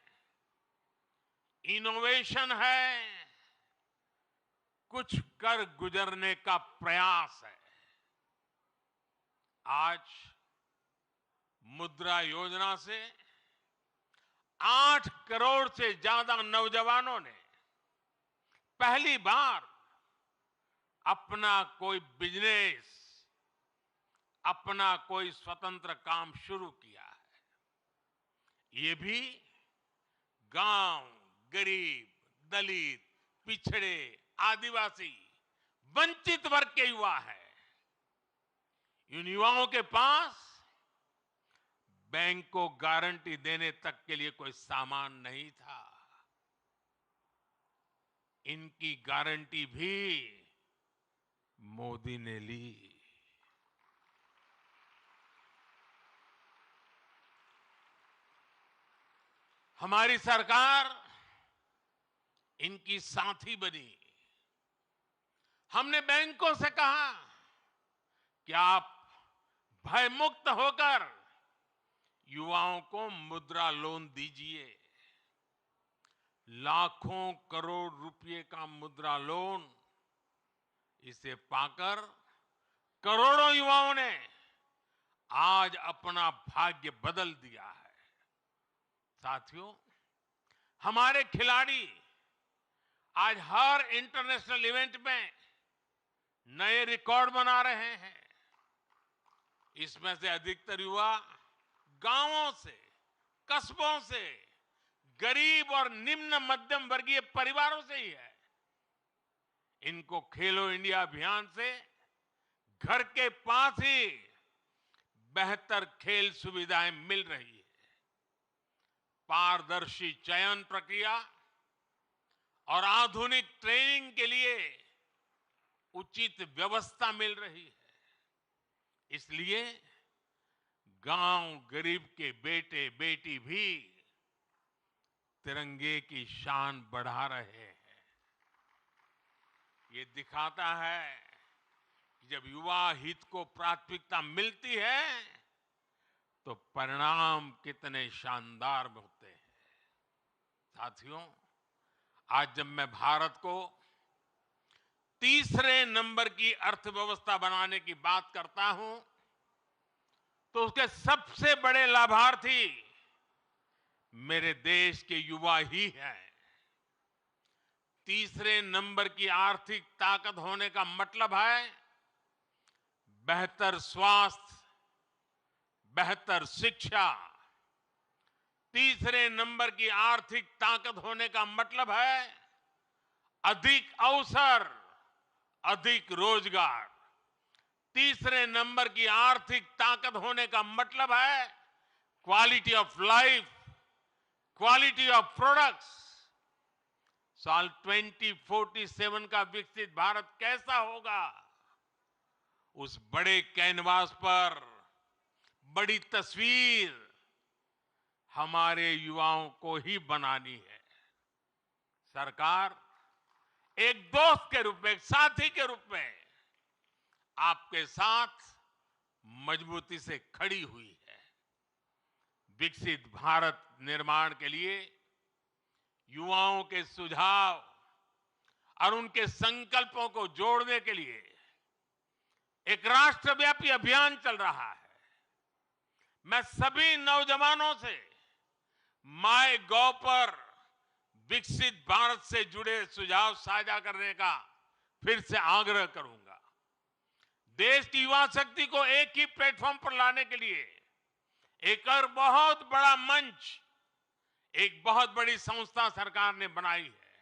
इनोवेशन है, कुछ कर गुजरने का प्रयास है। आज मुद्रा योजना से 8 करोड़ से ज्यादा नौजवानों ने पहली बार अपना कोई बिजनेस, अपना कोई स्वतंत्र काम शुरू किया है। ये भी गांव, गरीब, दलित, पिछड़े, आदिवासी, वंचित वर्ग के युवा है। इन युवाओं के पास बैंक को गारंटी देने तक के लिए कोई सामान नहीं था। इनकी गारंटी भी मोदी ने ली। हमारी सरकार इनकी साथी बनी। हमने बैंकों से कहा कि आप भयमुक्त होकर युवाओं को मुद्रा लोन दीजिए। लाखों करोड़ रुपए का मुद्रा लोन, इसे पाकर करोड़ों युवाओं ने आज अपना भाग्य बदल दिया है। साथियों, हमारे खिलाड़ी आज हर इंटरनेशनल इवेंट में नए रिकॉर्ड बना रहे हैं। इसमें से अधिकतर युवा गांवों से, कस्बों से, गरीब और निम्न मध्यम वर्गीय परिवारों से ही है। इनको खेलो इंडिया अभियान से घर के पास ही बेहतर खेल सुविधाएं मिल रही है। पारदर्शी चयन प्रक्रिया और आधुनिक ट्रेनिंग के लिए उचित व्यवस्था मिल रही है। इसलिए गांव गरीब के बेटे बेटी भी तिरंगे की शान बढ़ा रहे हैं। ये दिखाता है कि जब युवा हित को प्राथमिकता मिलती है तो परिणाम कितने शानदार होते हैं। साथियों, आज जब मैं भारत को तीसरे नंबर की अर्थव्यवस्था बनाने की बात करता हूं, तो उसके सबसे बड़े लाभार्थी मेरे देश के युवा ही हैं। तीसरे नंबर की आर्थिक ताकत होने का मतलब है बेहतर स्वास्थ्य, बेहतर शिक्षा। तीसरे नंबर की आर्थिक ताकत होने का मतलब है अधिक अवसर, अधिक रोजगार। तीसरे नंबर की आर्थिक ताकत होने का मतलब है quality of life, quality of products. साल 2047 का विकसित भारत कैसा होगा, उस बड़े कैनवास पर बड़ी तस्वीर हमारे युवाओं को ही बनानी है। सरकार एक दोस्त के रूप में, एक साथी के रूप में आपके साथ मजबूती से खड़ी हुई है। विकसित भारत निर्माण के लिए युवाओं के सुझाव और उनके संकल्पों को जोड़ने के लिए एक राष्ट्रव्यापी अभियान चल रहा है। मैं सभी नौजवानों से माय गॉव पर विकसित भारत से जुड़े सुझाव साझा करने का फिर से आग्रह करूंगा। देश की युवा शक्ति को एक ही प्लेटफॉर्म पर लाने के लिए एक और बहुत बड़ा मंच, एक बहुत बड़ी संस्था सरकार ने बनाई है।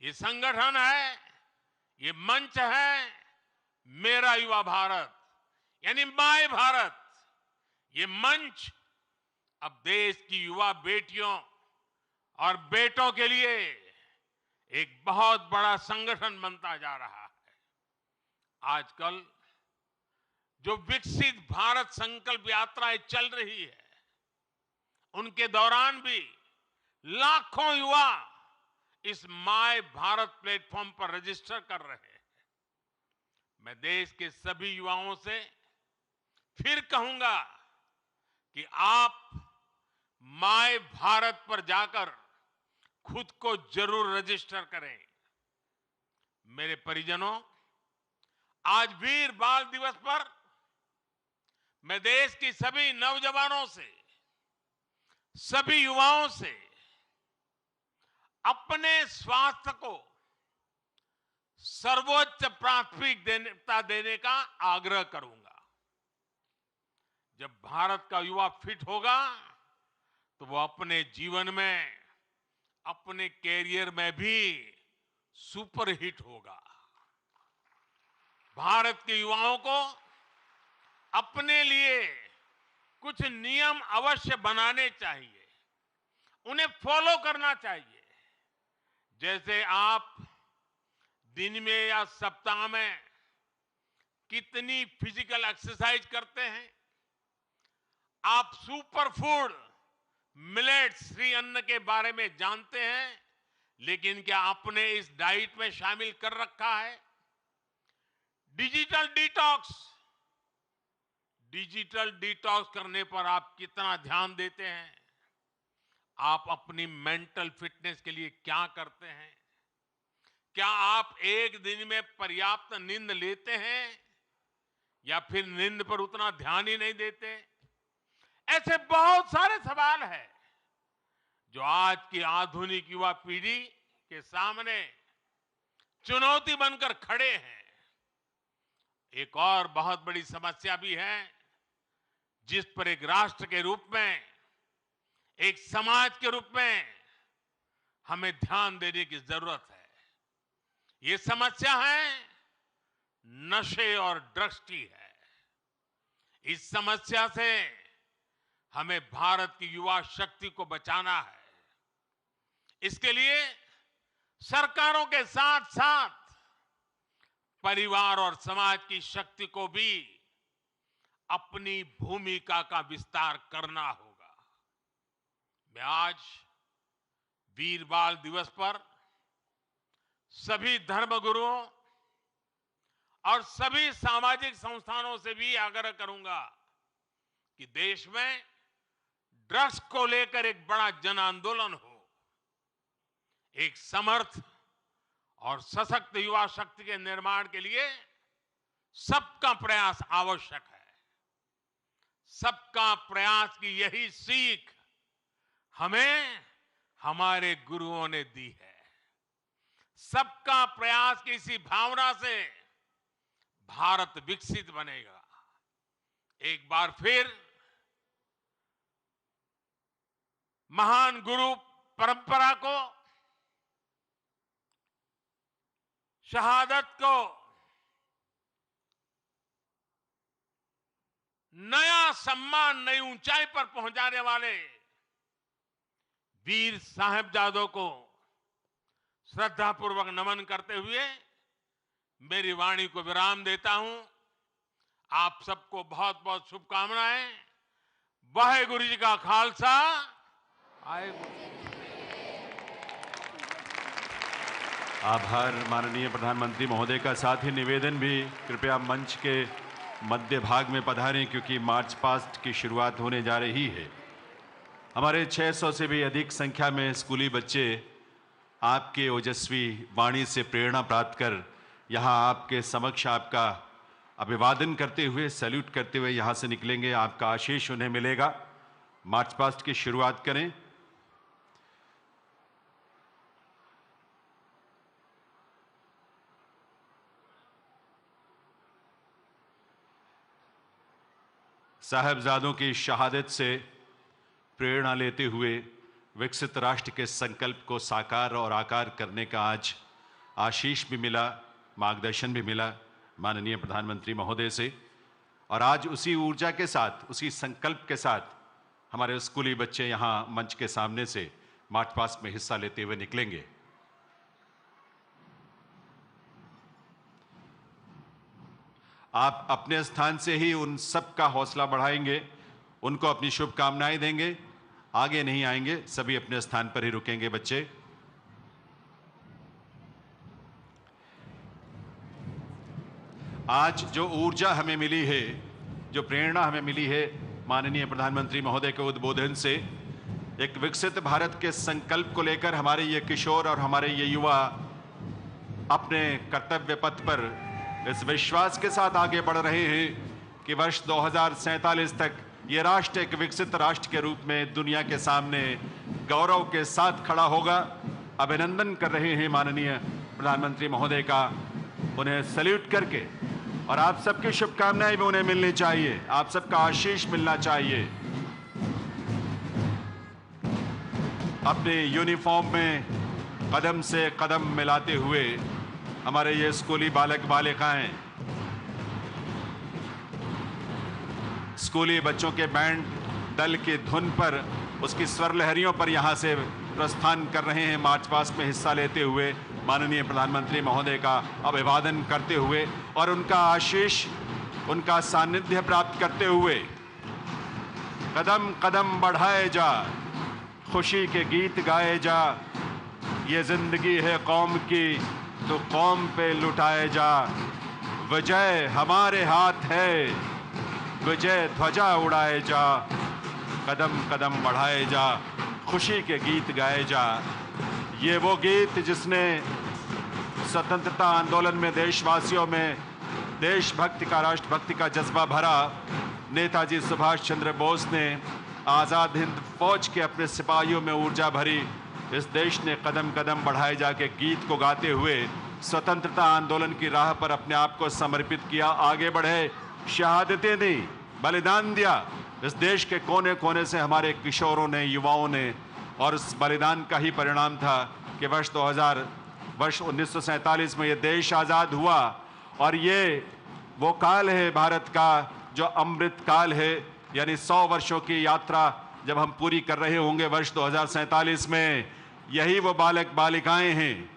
ये संगठन है, ये मंच है मेरा युवा भारत, यानी माय भारत। ये मंच अब देश की युवा बेटियों और बेटों के लिए एक बहुत बड़ा संगठन बनता जा रहा है। आजकल जो विकसित भारत संकल्प यात्राएं चल रही है, उनके दौरान भी लाखों युवा इस माय भारत प्लेटफॉर्म पर रजिस्टर कर रहे हैं। मैं देश के सभी युवाओं से फिर कहूंगा कि आप माय भारत पर जाकर खुद को जरूर रजिस्टर करें। मेरे परिजनों, आज वीर बाल दिवस पर मैं देश की सभी नौजवानों से, सभी युवाओं से अपने स्वास्थ्य को सर्वोच्च प्राथमिकता देने का आग्रह करूंगा। जब भारत का युवा फिट होगा तो वो अपने जीवन में, अपने कैरियर में भी सुपरहिट होगा। भारत के युवाओं को अपने लिए कुछ नियम अवश्य बनाने चाहिए, उन्हें फॉलो करना चाहिए। जैसे आप दिन में या सप्ताह में कितनी फिजिकल एक्सरसाइज करते हैं, आप सुपर फूड मिलेट्स श्री अन्न के बारे में जानते हैं, लेकिन क्या आपने इस डाइट में शामिल कर रखा है? डिजिटल डिटॉक्स करने पर आप कितना ध्यान देते हैं? आप अपनी मेंटल फिटनेस के लिए क्या करते हैं? क्या आप एक दिन में पर्याप्त नींद लेते हैं या फिर नींद पर उतना ध्यान ही नहीं देते? ऐसे बहुत सारे सवाल हैं जो आज की आधुनिक युवा पीढ़ी के सामने चुनौती बनकर खड़े हैं। एक और बहुत बड़ी समस्या भी है जिस पर एक राष्ट्र के रूप में, एक समाज के रूप में हमें ध्यान देने की जरूरत है। ये समस्या है नशे और ड्रग्स की है। इस समस्या से हमें भारत की युवा शक्ति को बचाना है। इसके लिए सरकारों के साथ साथ परिवार और समाज की शक्ति को भी अपनी भूमिका का विस्तार करना होगा। मैं आज वीर बाल दिवस पर सभी धर्मगुरुओं और सभी सामाजिक संस्थानों से भी आग्रह करूंगा कि देश में ड्रग्स को लेकर एक बड़ा जन आंदोलन हो। एक समर्थ और सशक्त युवा शक्ति के निर्माण के लिए सबका प्रयास आवश्यक है। सबका प्रयास की यही सीख हमें हमारे गुरुओं ने दी है। सबका प्रयास की इसी भावना से भारत विकसित बनेगा। एक बार फिर महान गुरु परंपरा को, शहादत को नया सम्मान, नई ऊंचाई पर पहुंचाने वाले वीर साहिबजादों को श्रद्धापूर्वक नमन करते हुए मेरी वाणी को विराम देता हूं। आप सबको बहुत बहुत शुभकामनाएं। वाहेगुरु जी का खालसा। आभार माननीय प्रधानमंत्री महोदय का। साथ ही निवेदन भी, कृपया मंच के मध्य भाग में पधारें क्योंकि मार्च पास्ट की शुरुआत होने जा रही है। हमारे 600 से भी अधिक संख्या में स्कूली बच्चे आपके ओजस्वी वाणी से प्रेरणा प्राप्त कर यहाँ आपके समक्ष आपका अभिवादन करते हुए, सैल्यूट करते हुए यहाँ से निकलेंगे। आपका आशीष उन्हें मिलेगा। मार्च पास्ट की शुरुआत करें। साहिबजादों की शहादत से प्रेरणा लेते हुए विकसित राष्ट्र के संकल्प को साकार और आकार करने का आज आशीष भी मिला, मार्गदर्शन भी मिला माननीय प्रधानमंत्री महोदय से। और आज उसी ऊर्जा के साथ, उसी संकल्प के साथ हमारे स्कूली बच्चे यहाँ मंच के सामने से मार्च पास्ट में हिस्सा लेते हुए निकलेंगे। आप अपने स्थान से ही उन सब का हौसला बढ़ाएंगे, उनको अपनी शुभकामनाएं देंगे। आगे नहीं आएंगे, सभी अपने स्थान पर ही रुकेंगे बच्चे। आज जो ऊर्जा हमें मिली है, जो प्रेरणा हमें मिली है माननीय प्रधानमंत्री महोदय के उद्बोधन से, एक विकसित भारत के संकल्प को लेकर हमारे ये किशोर और हमारे ये युवा अपने कर्तव्य पथ पर इस विश्वास के साथ आगे बढ़ रहे हैं कि वर्ष 2047 तक ये राष्ट्र एक विकसित राष्ट्र के रूप में दुनिया के सामने गौरव के साथ खड़ा होगा। अभिनंदन कर रहे हैं माननीय प्रधानमंत्री महोदय का, उन्हें सैल्यूट करके। और आप सबकी शुभकामनाएं भी उन्हें मिलनी चाहिए, आप सबका आशीष मिलना चाहिए। अपने यूनिफॉर्म में कदम से कदम मिलाते हुए हमारे ये स्कूली बालक बालिकाएं, स्कूली बच्चों के बैंड दल की धुन पर, उसकी स्वर लहरियों पर यहाँ से प्रस्थान कर रहे हैं मार्च पास्ट में हिस्सा लेते हुए माननीय प्रधानमंत्री महोदय का अभिवादन करते हुए और उनका आशीष, उनका सानिध्य प्राप्त करते हुए कदम कदम बढ़ाए जा, खुशी के गीत गाए जा। ये जिंदगी है कौम की तो कौम पे लुटाए जा। विजय हमारे हाथ है, विजय ध्वजा उड़ाए जा। कदम कदम बढ़ाए जा, खुशी के गीत गाए जा। ये वो गीत जिसने स्वतंत्रता आंदोलन में देशवासियों में देशभक्ति का, राष्ट्रभक्ति का जज्बा भरा। नेताजी सुभाष चंद्र बोस ने आज़ाद हिंद फौज के अपने सिपाहियों में ऊर्जा भरी। इस देश ने कदम कदम बढ़ाए जाके गीत को गाते हुए स्वतंत्रता आंदोलन की राह पर अपने आप को समर्पित किया, आगे बढ़े, शहादतें दी, बलिदान दिया। इस देश के कोने कोने से हमारे किशोरों ने, युवाओं ने, और उस बलिदान का ही परिणाम था कि वर्ष 1947 में ये देश आज़ाद हुआ। और ये वो काल है भारत का जो अमृत काल है, यानी 100 वर्षों की यात्रा जब हम पूरी कर रहे होंगे वर्ष 2047 में, यही वो बालक बालिकाएं हैं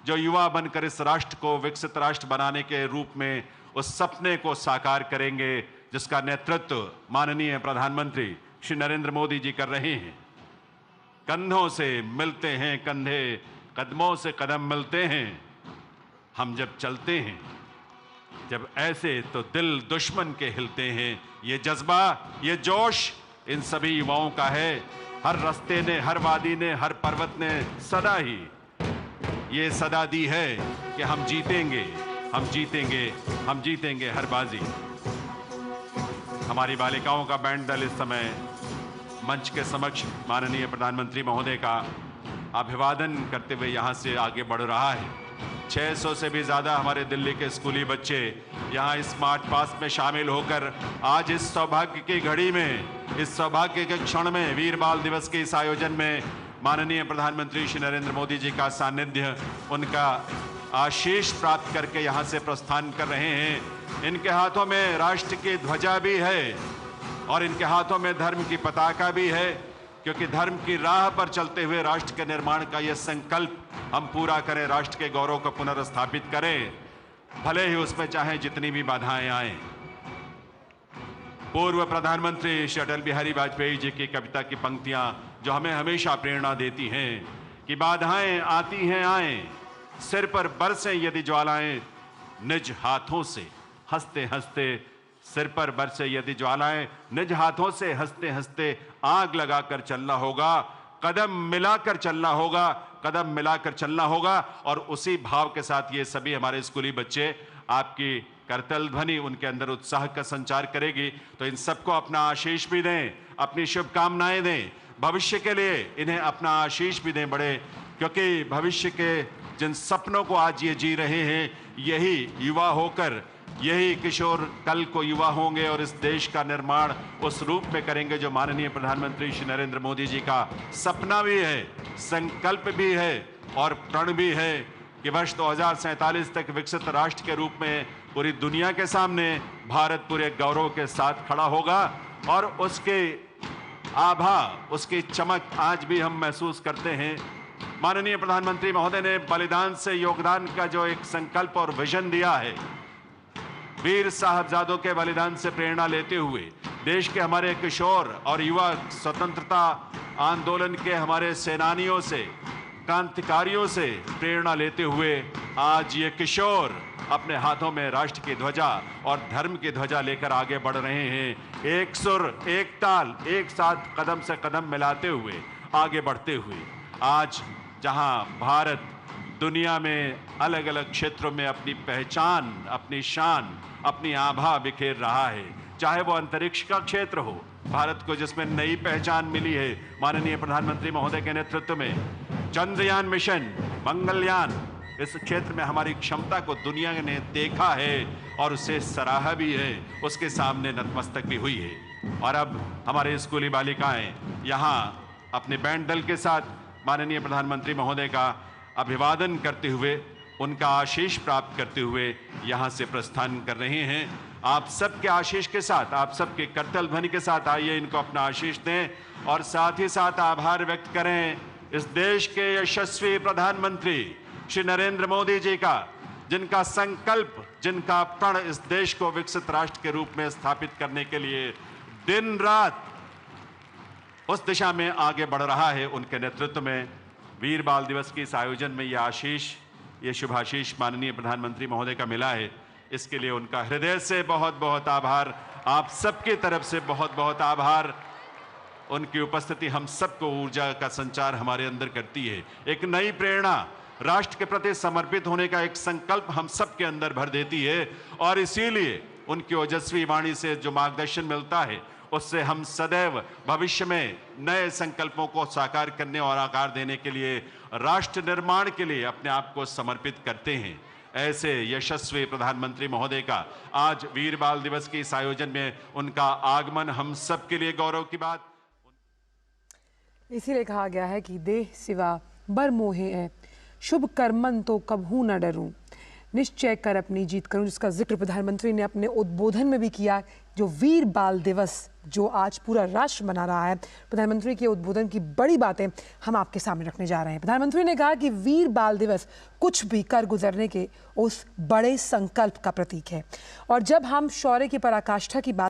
जो युवा बनकर इस राष्ट्र को विकसित राष्ट्र बनाने के रूप में उस सपने को साकार करेंगे जिसका नेतृत्व माननीय प्रधानमंत्री श्री नरेंद्र मोदी जी कर रहे हैं। कंधों से मिलते हैं कंधे, कदमों से कदम मिलते हैं। हम जब चलते हैं जब ऐसे तो दिल दुश्मन के हिलते हैं। ये जज्बा, ये जोश इन सभी युवाओं का है। हर रास्ते ने, हर वादी ने, हर पर्वत ने सदा ही ये सदा दी है कि हम जीतेंगे, हम जीतेंगे, हम जीतेंगे हर बाजी। हमारी बालिकाओं का बैंड दल इस समय मंच के समक्ष माननीय प्रधानमंत्री महोदय का अभिवादन करते हुए यहाँ से आगे बढ़ रहा है। 600 से भी ज़्यादा हमारे दिल्ली के स्कूली बच्चे यहाँ इस मार्च पास्ट में शामिल होकर आज इस सौभाग्य की घड़ी में, इस सौभाग्य के क्षण में, वीर बाल दिवस के इस आयोजन में माननीय प्रधानमंत्री श्री नरेंद्र मोदी जी का सानिध्य, उनका आशीष प्राप्त करके यहाँ से प्रस्थान कर रहे हैं। इनके हाथों में राष्ट्र की ध्वजा भी है, और इनके हाथों में धर्म की पताका भी है, क्योंकि धर्म की राह पर चलते हुए राष्ट्र के निर्माण का यह संकल्प हम पूरा करें, राष्ट्र के गौरव को पुनर्स्थापित करें, भले ही उसमें चाहे जितनी भी बाधाएं आए। पूर्व प्रधानमंत्री श्री अटल बिहारी वाजपेयी जी की कविता की पंक्तियां जो हमें हमेशा प्रेरणा देती हैं कि बाधाएं आती हैं आए, सिर पर बरसें यदि ज्वालाएं, निज हाथों से हंसते हंसते, सिर पर बरसे यदि ज्वालाएं, निज हाथों से हंसते हंसते आग लगाकर चलना होगा, कदम मिलाकर चलना होगा, कदम मिलाकर चलना होगा। और उसी भाव के साथ ये सभी हमारे स्कूली बच्चे आपकी करतल ध्वनि उनके अंदर उत्साह का संचार करेगी। तो इन सबको अपना आशीष भी दें, अपनी शुभकामनाएं दें, भविष्य के लिए इन्हें अपना आशीष भी दें बड़े, क्योंकि भविष्य के जिन सपनों को आज ये जी रहे हैं, यही युवा होकर, यही किशोर कल को युवा होंगे और इस देश का निर्माण उस रूप में करेंगे जो माननीय प्रधानमंत्री श्री नरेंद्र मोदी जी का सपना भी है, संकल्प भी है और प्रण भी है कि वर्ष 2047 तक विकसित राष्ट्र के रूप में पूरी दुनिया के सामने भारत पूरे गौरव के साथ खड़ा होगा। और उसके आभा, उसकी चमक आज भी हम महसूस करते हैं। माननीय प्रधानमंत्री महोदय ने बलिदान से योगदान का जो एक संकल्प और विजन दिया है, वीर साहबजादों के बलिदान से प्रेरणा लेते हुए देश के हमारे किशोर और युवा, स्वतंत्रता आंदोलन के हमारे सेनानियों से, क्रांतिकारियों से प्रेरणा लेते हुए आज ये किशोर अपने हाथों में राष्ट्र की ध्वजा और धर्म की ध्वजा लेकर आगे बढ़ रहे हैं। एक सुर, एक ताल, एक साथ कदम से कदम मिलाते हुए आगे बढ़ते हुए आज जहां भारत दुनिया में अलग अलग क्षेत्रों में अपनी पहचान, अपनी शान, अपनी आभा बिखेर रहा है, चाहे वो अंतरिक्ष का क्षेत्र हो, भारत को जिसमें नई पहचान मिली है माननीय प्रधानमंत्री महोदय के नेतृत्व में, चंद्रयान मिशन, मंगलयान, इस क्षेत्र में हमारी क्षमता को दुनिया ने देखा है और उसे सराहा भी है, उसके सामने नतमस्तक भी हुई है। और अब हमारे स्कूली बालिकाएं यहाँ अपने बैंड दल के साथ माननीय प्रधानमंत्री महोदय का अभिवादन करते हुए, उनका आशीष प्राप्त करते हुए यहाँ से प्रस्थान कर रहे हैं। आप सबके आशीष के साथ, आप सबके करतल ध्वनि के साथ आइए इनको अपना आशीष दें और साथ ही साथ आभार व्यक्त करें इस देश के यशस्वी प्रधानमंत्री श्री नरेंद्र मोदी जी का, जिनका संकल्प, जिनका प्रण इस देश को विकसित राष्ट्र के रूप में स्थापित करने के लिए दिन रात उस दिशा में आगे बढ़ रहा है। उनके नेतृत्व में वीर बाल दिवस के इस आयोजन में यह आशीष, ये शुभाशीष माननीय प्रधानमंत्री महोदय का मिला है। इसके लिए उनका हृदय से बहुत बहुत आभार, आप सबकी तरफ से बहुत बहुत आभार। उनकी उपस्थिति हम सबको ऊर्जा का संचार हमारे अंदर करती है, एक नई प्रेरणा, राष्ट्र के प्रति समर्पित होने का एक संकल्प हम सबके अंदर भर देती है। और इसीलिए उनकी ओजस्वी वाणी से जो मार्गदर्शन मिलता है, उससे हम सदैव भविष्य में नए संकल्पों को साकार करने और आकार देने के लिए, राष्ट्र निर्माण के लिए अपने आप को समर्पित करते हैं। ऐसे यशस्वी प्रधानमंत्री महोदय का आज वीर बाल दिवस के इस आयोजन में उनका आगमन हम सब के लिए गौरव की बात। इसीलिए कहा गया है कि देह सिवा बर मोहे है, शुभ कर्मन तो कभू न डरूं, निश्चय कर अपनी जीत करूं, जिसका जिक्र प्रधानमंत्री ने अपने उद्बोधन में भी किया। जो वीर बाल दिवस जो आज पूरा राष्ट्र मना रहा है, प्रधानमंत्री के उद्बोधन की बड़ी बातें हम आपके सामने रखने जा रहे हैं। प्रधानमंत्री ने कहा कि वीर बाल दिवस कुछ भी कर गुजरने के उस बड़े संकल्प का प्रतीक है। और जब हम शौर्य की पराकाष्ठा की बात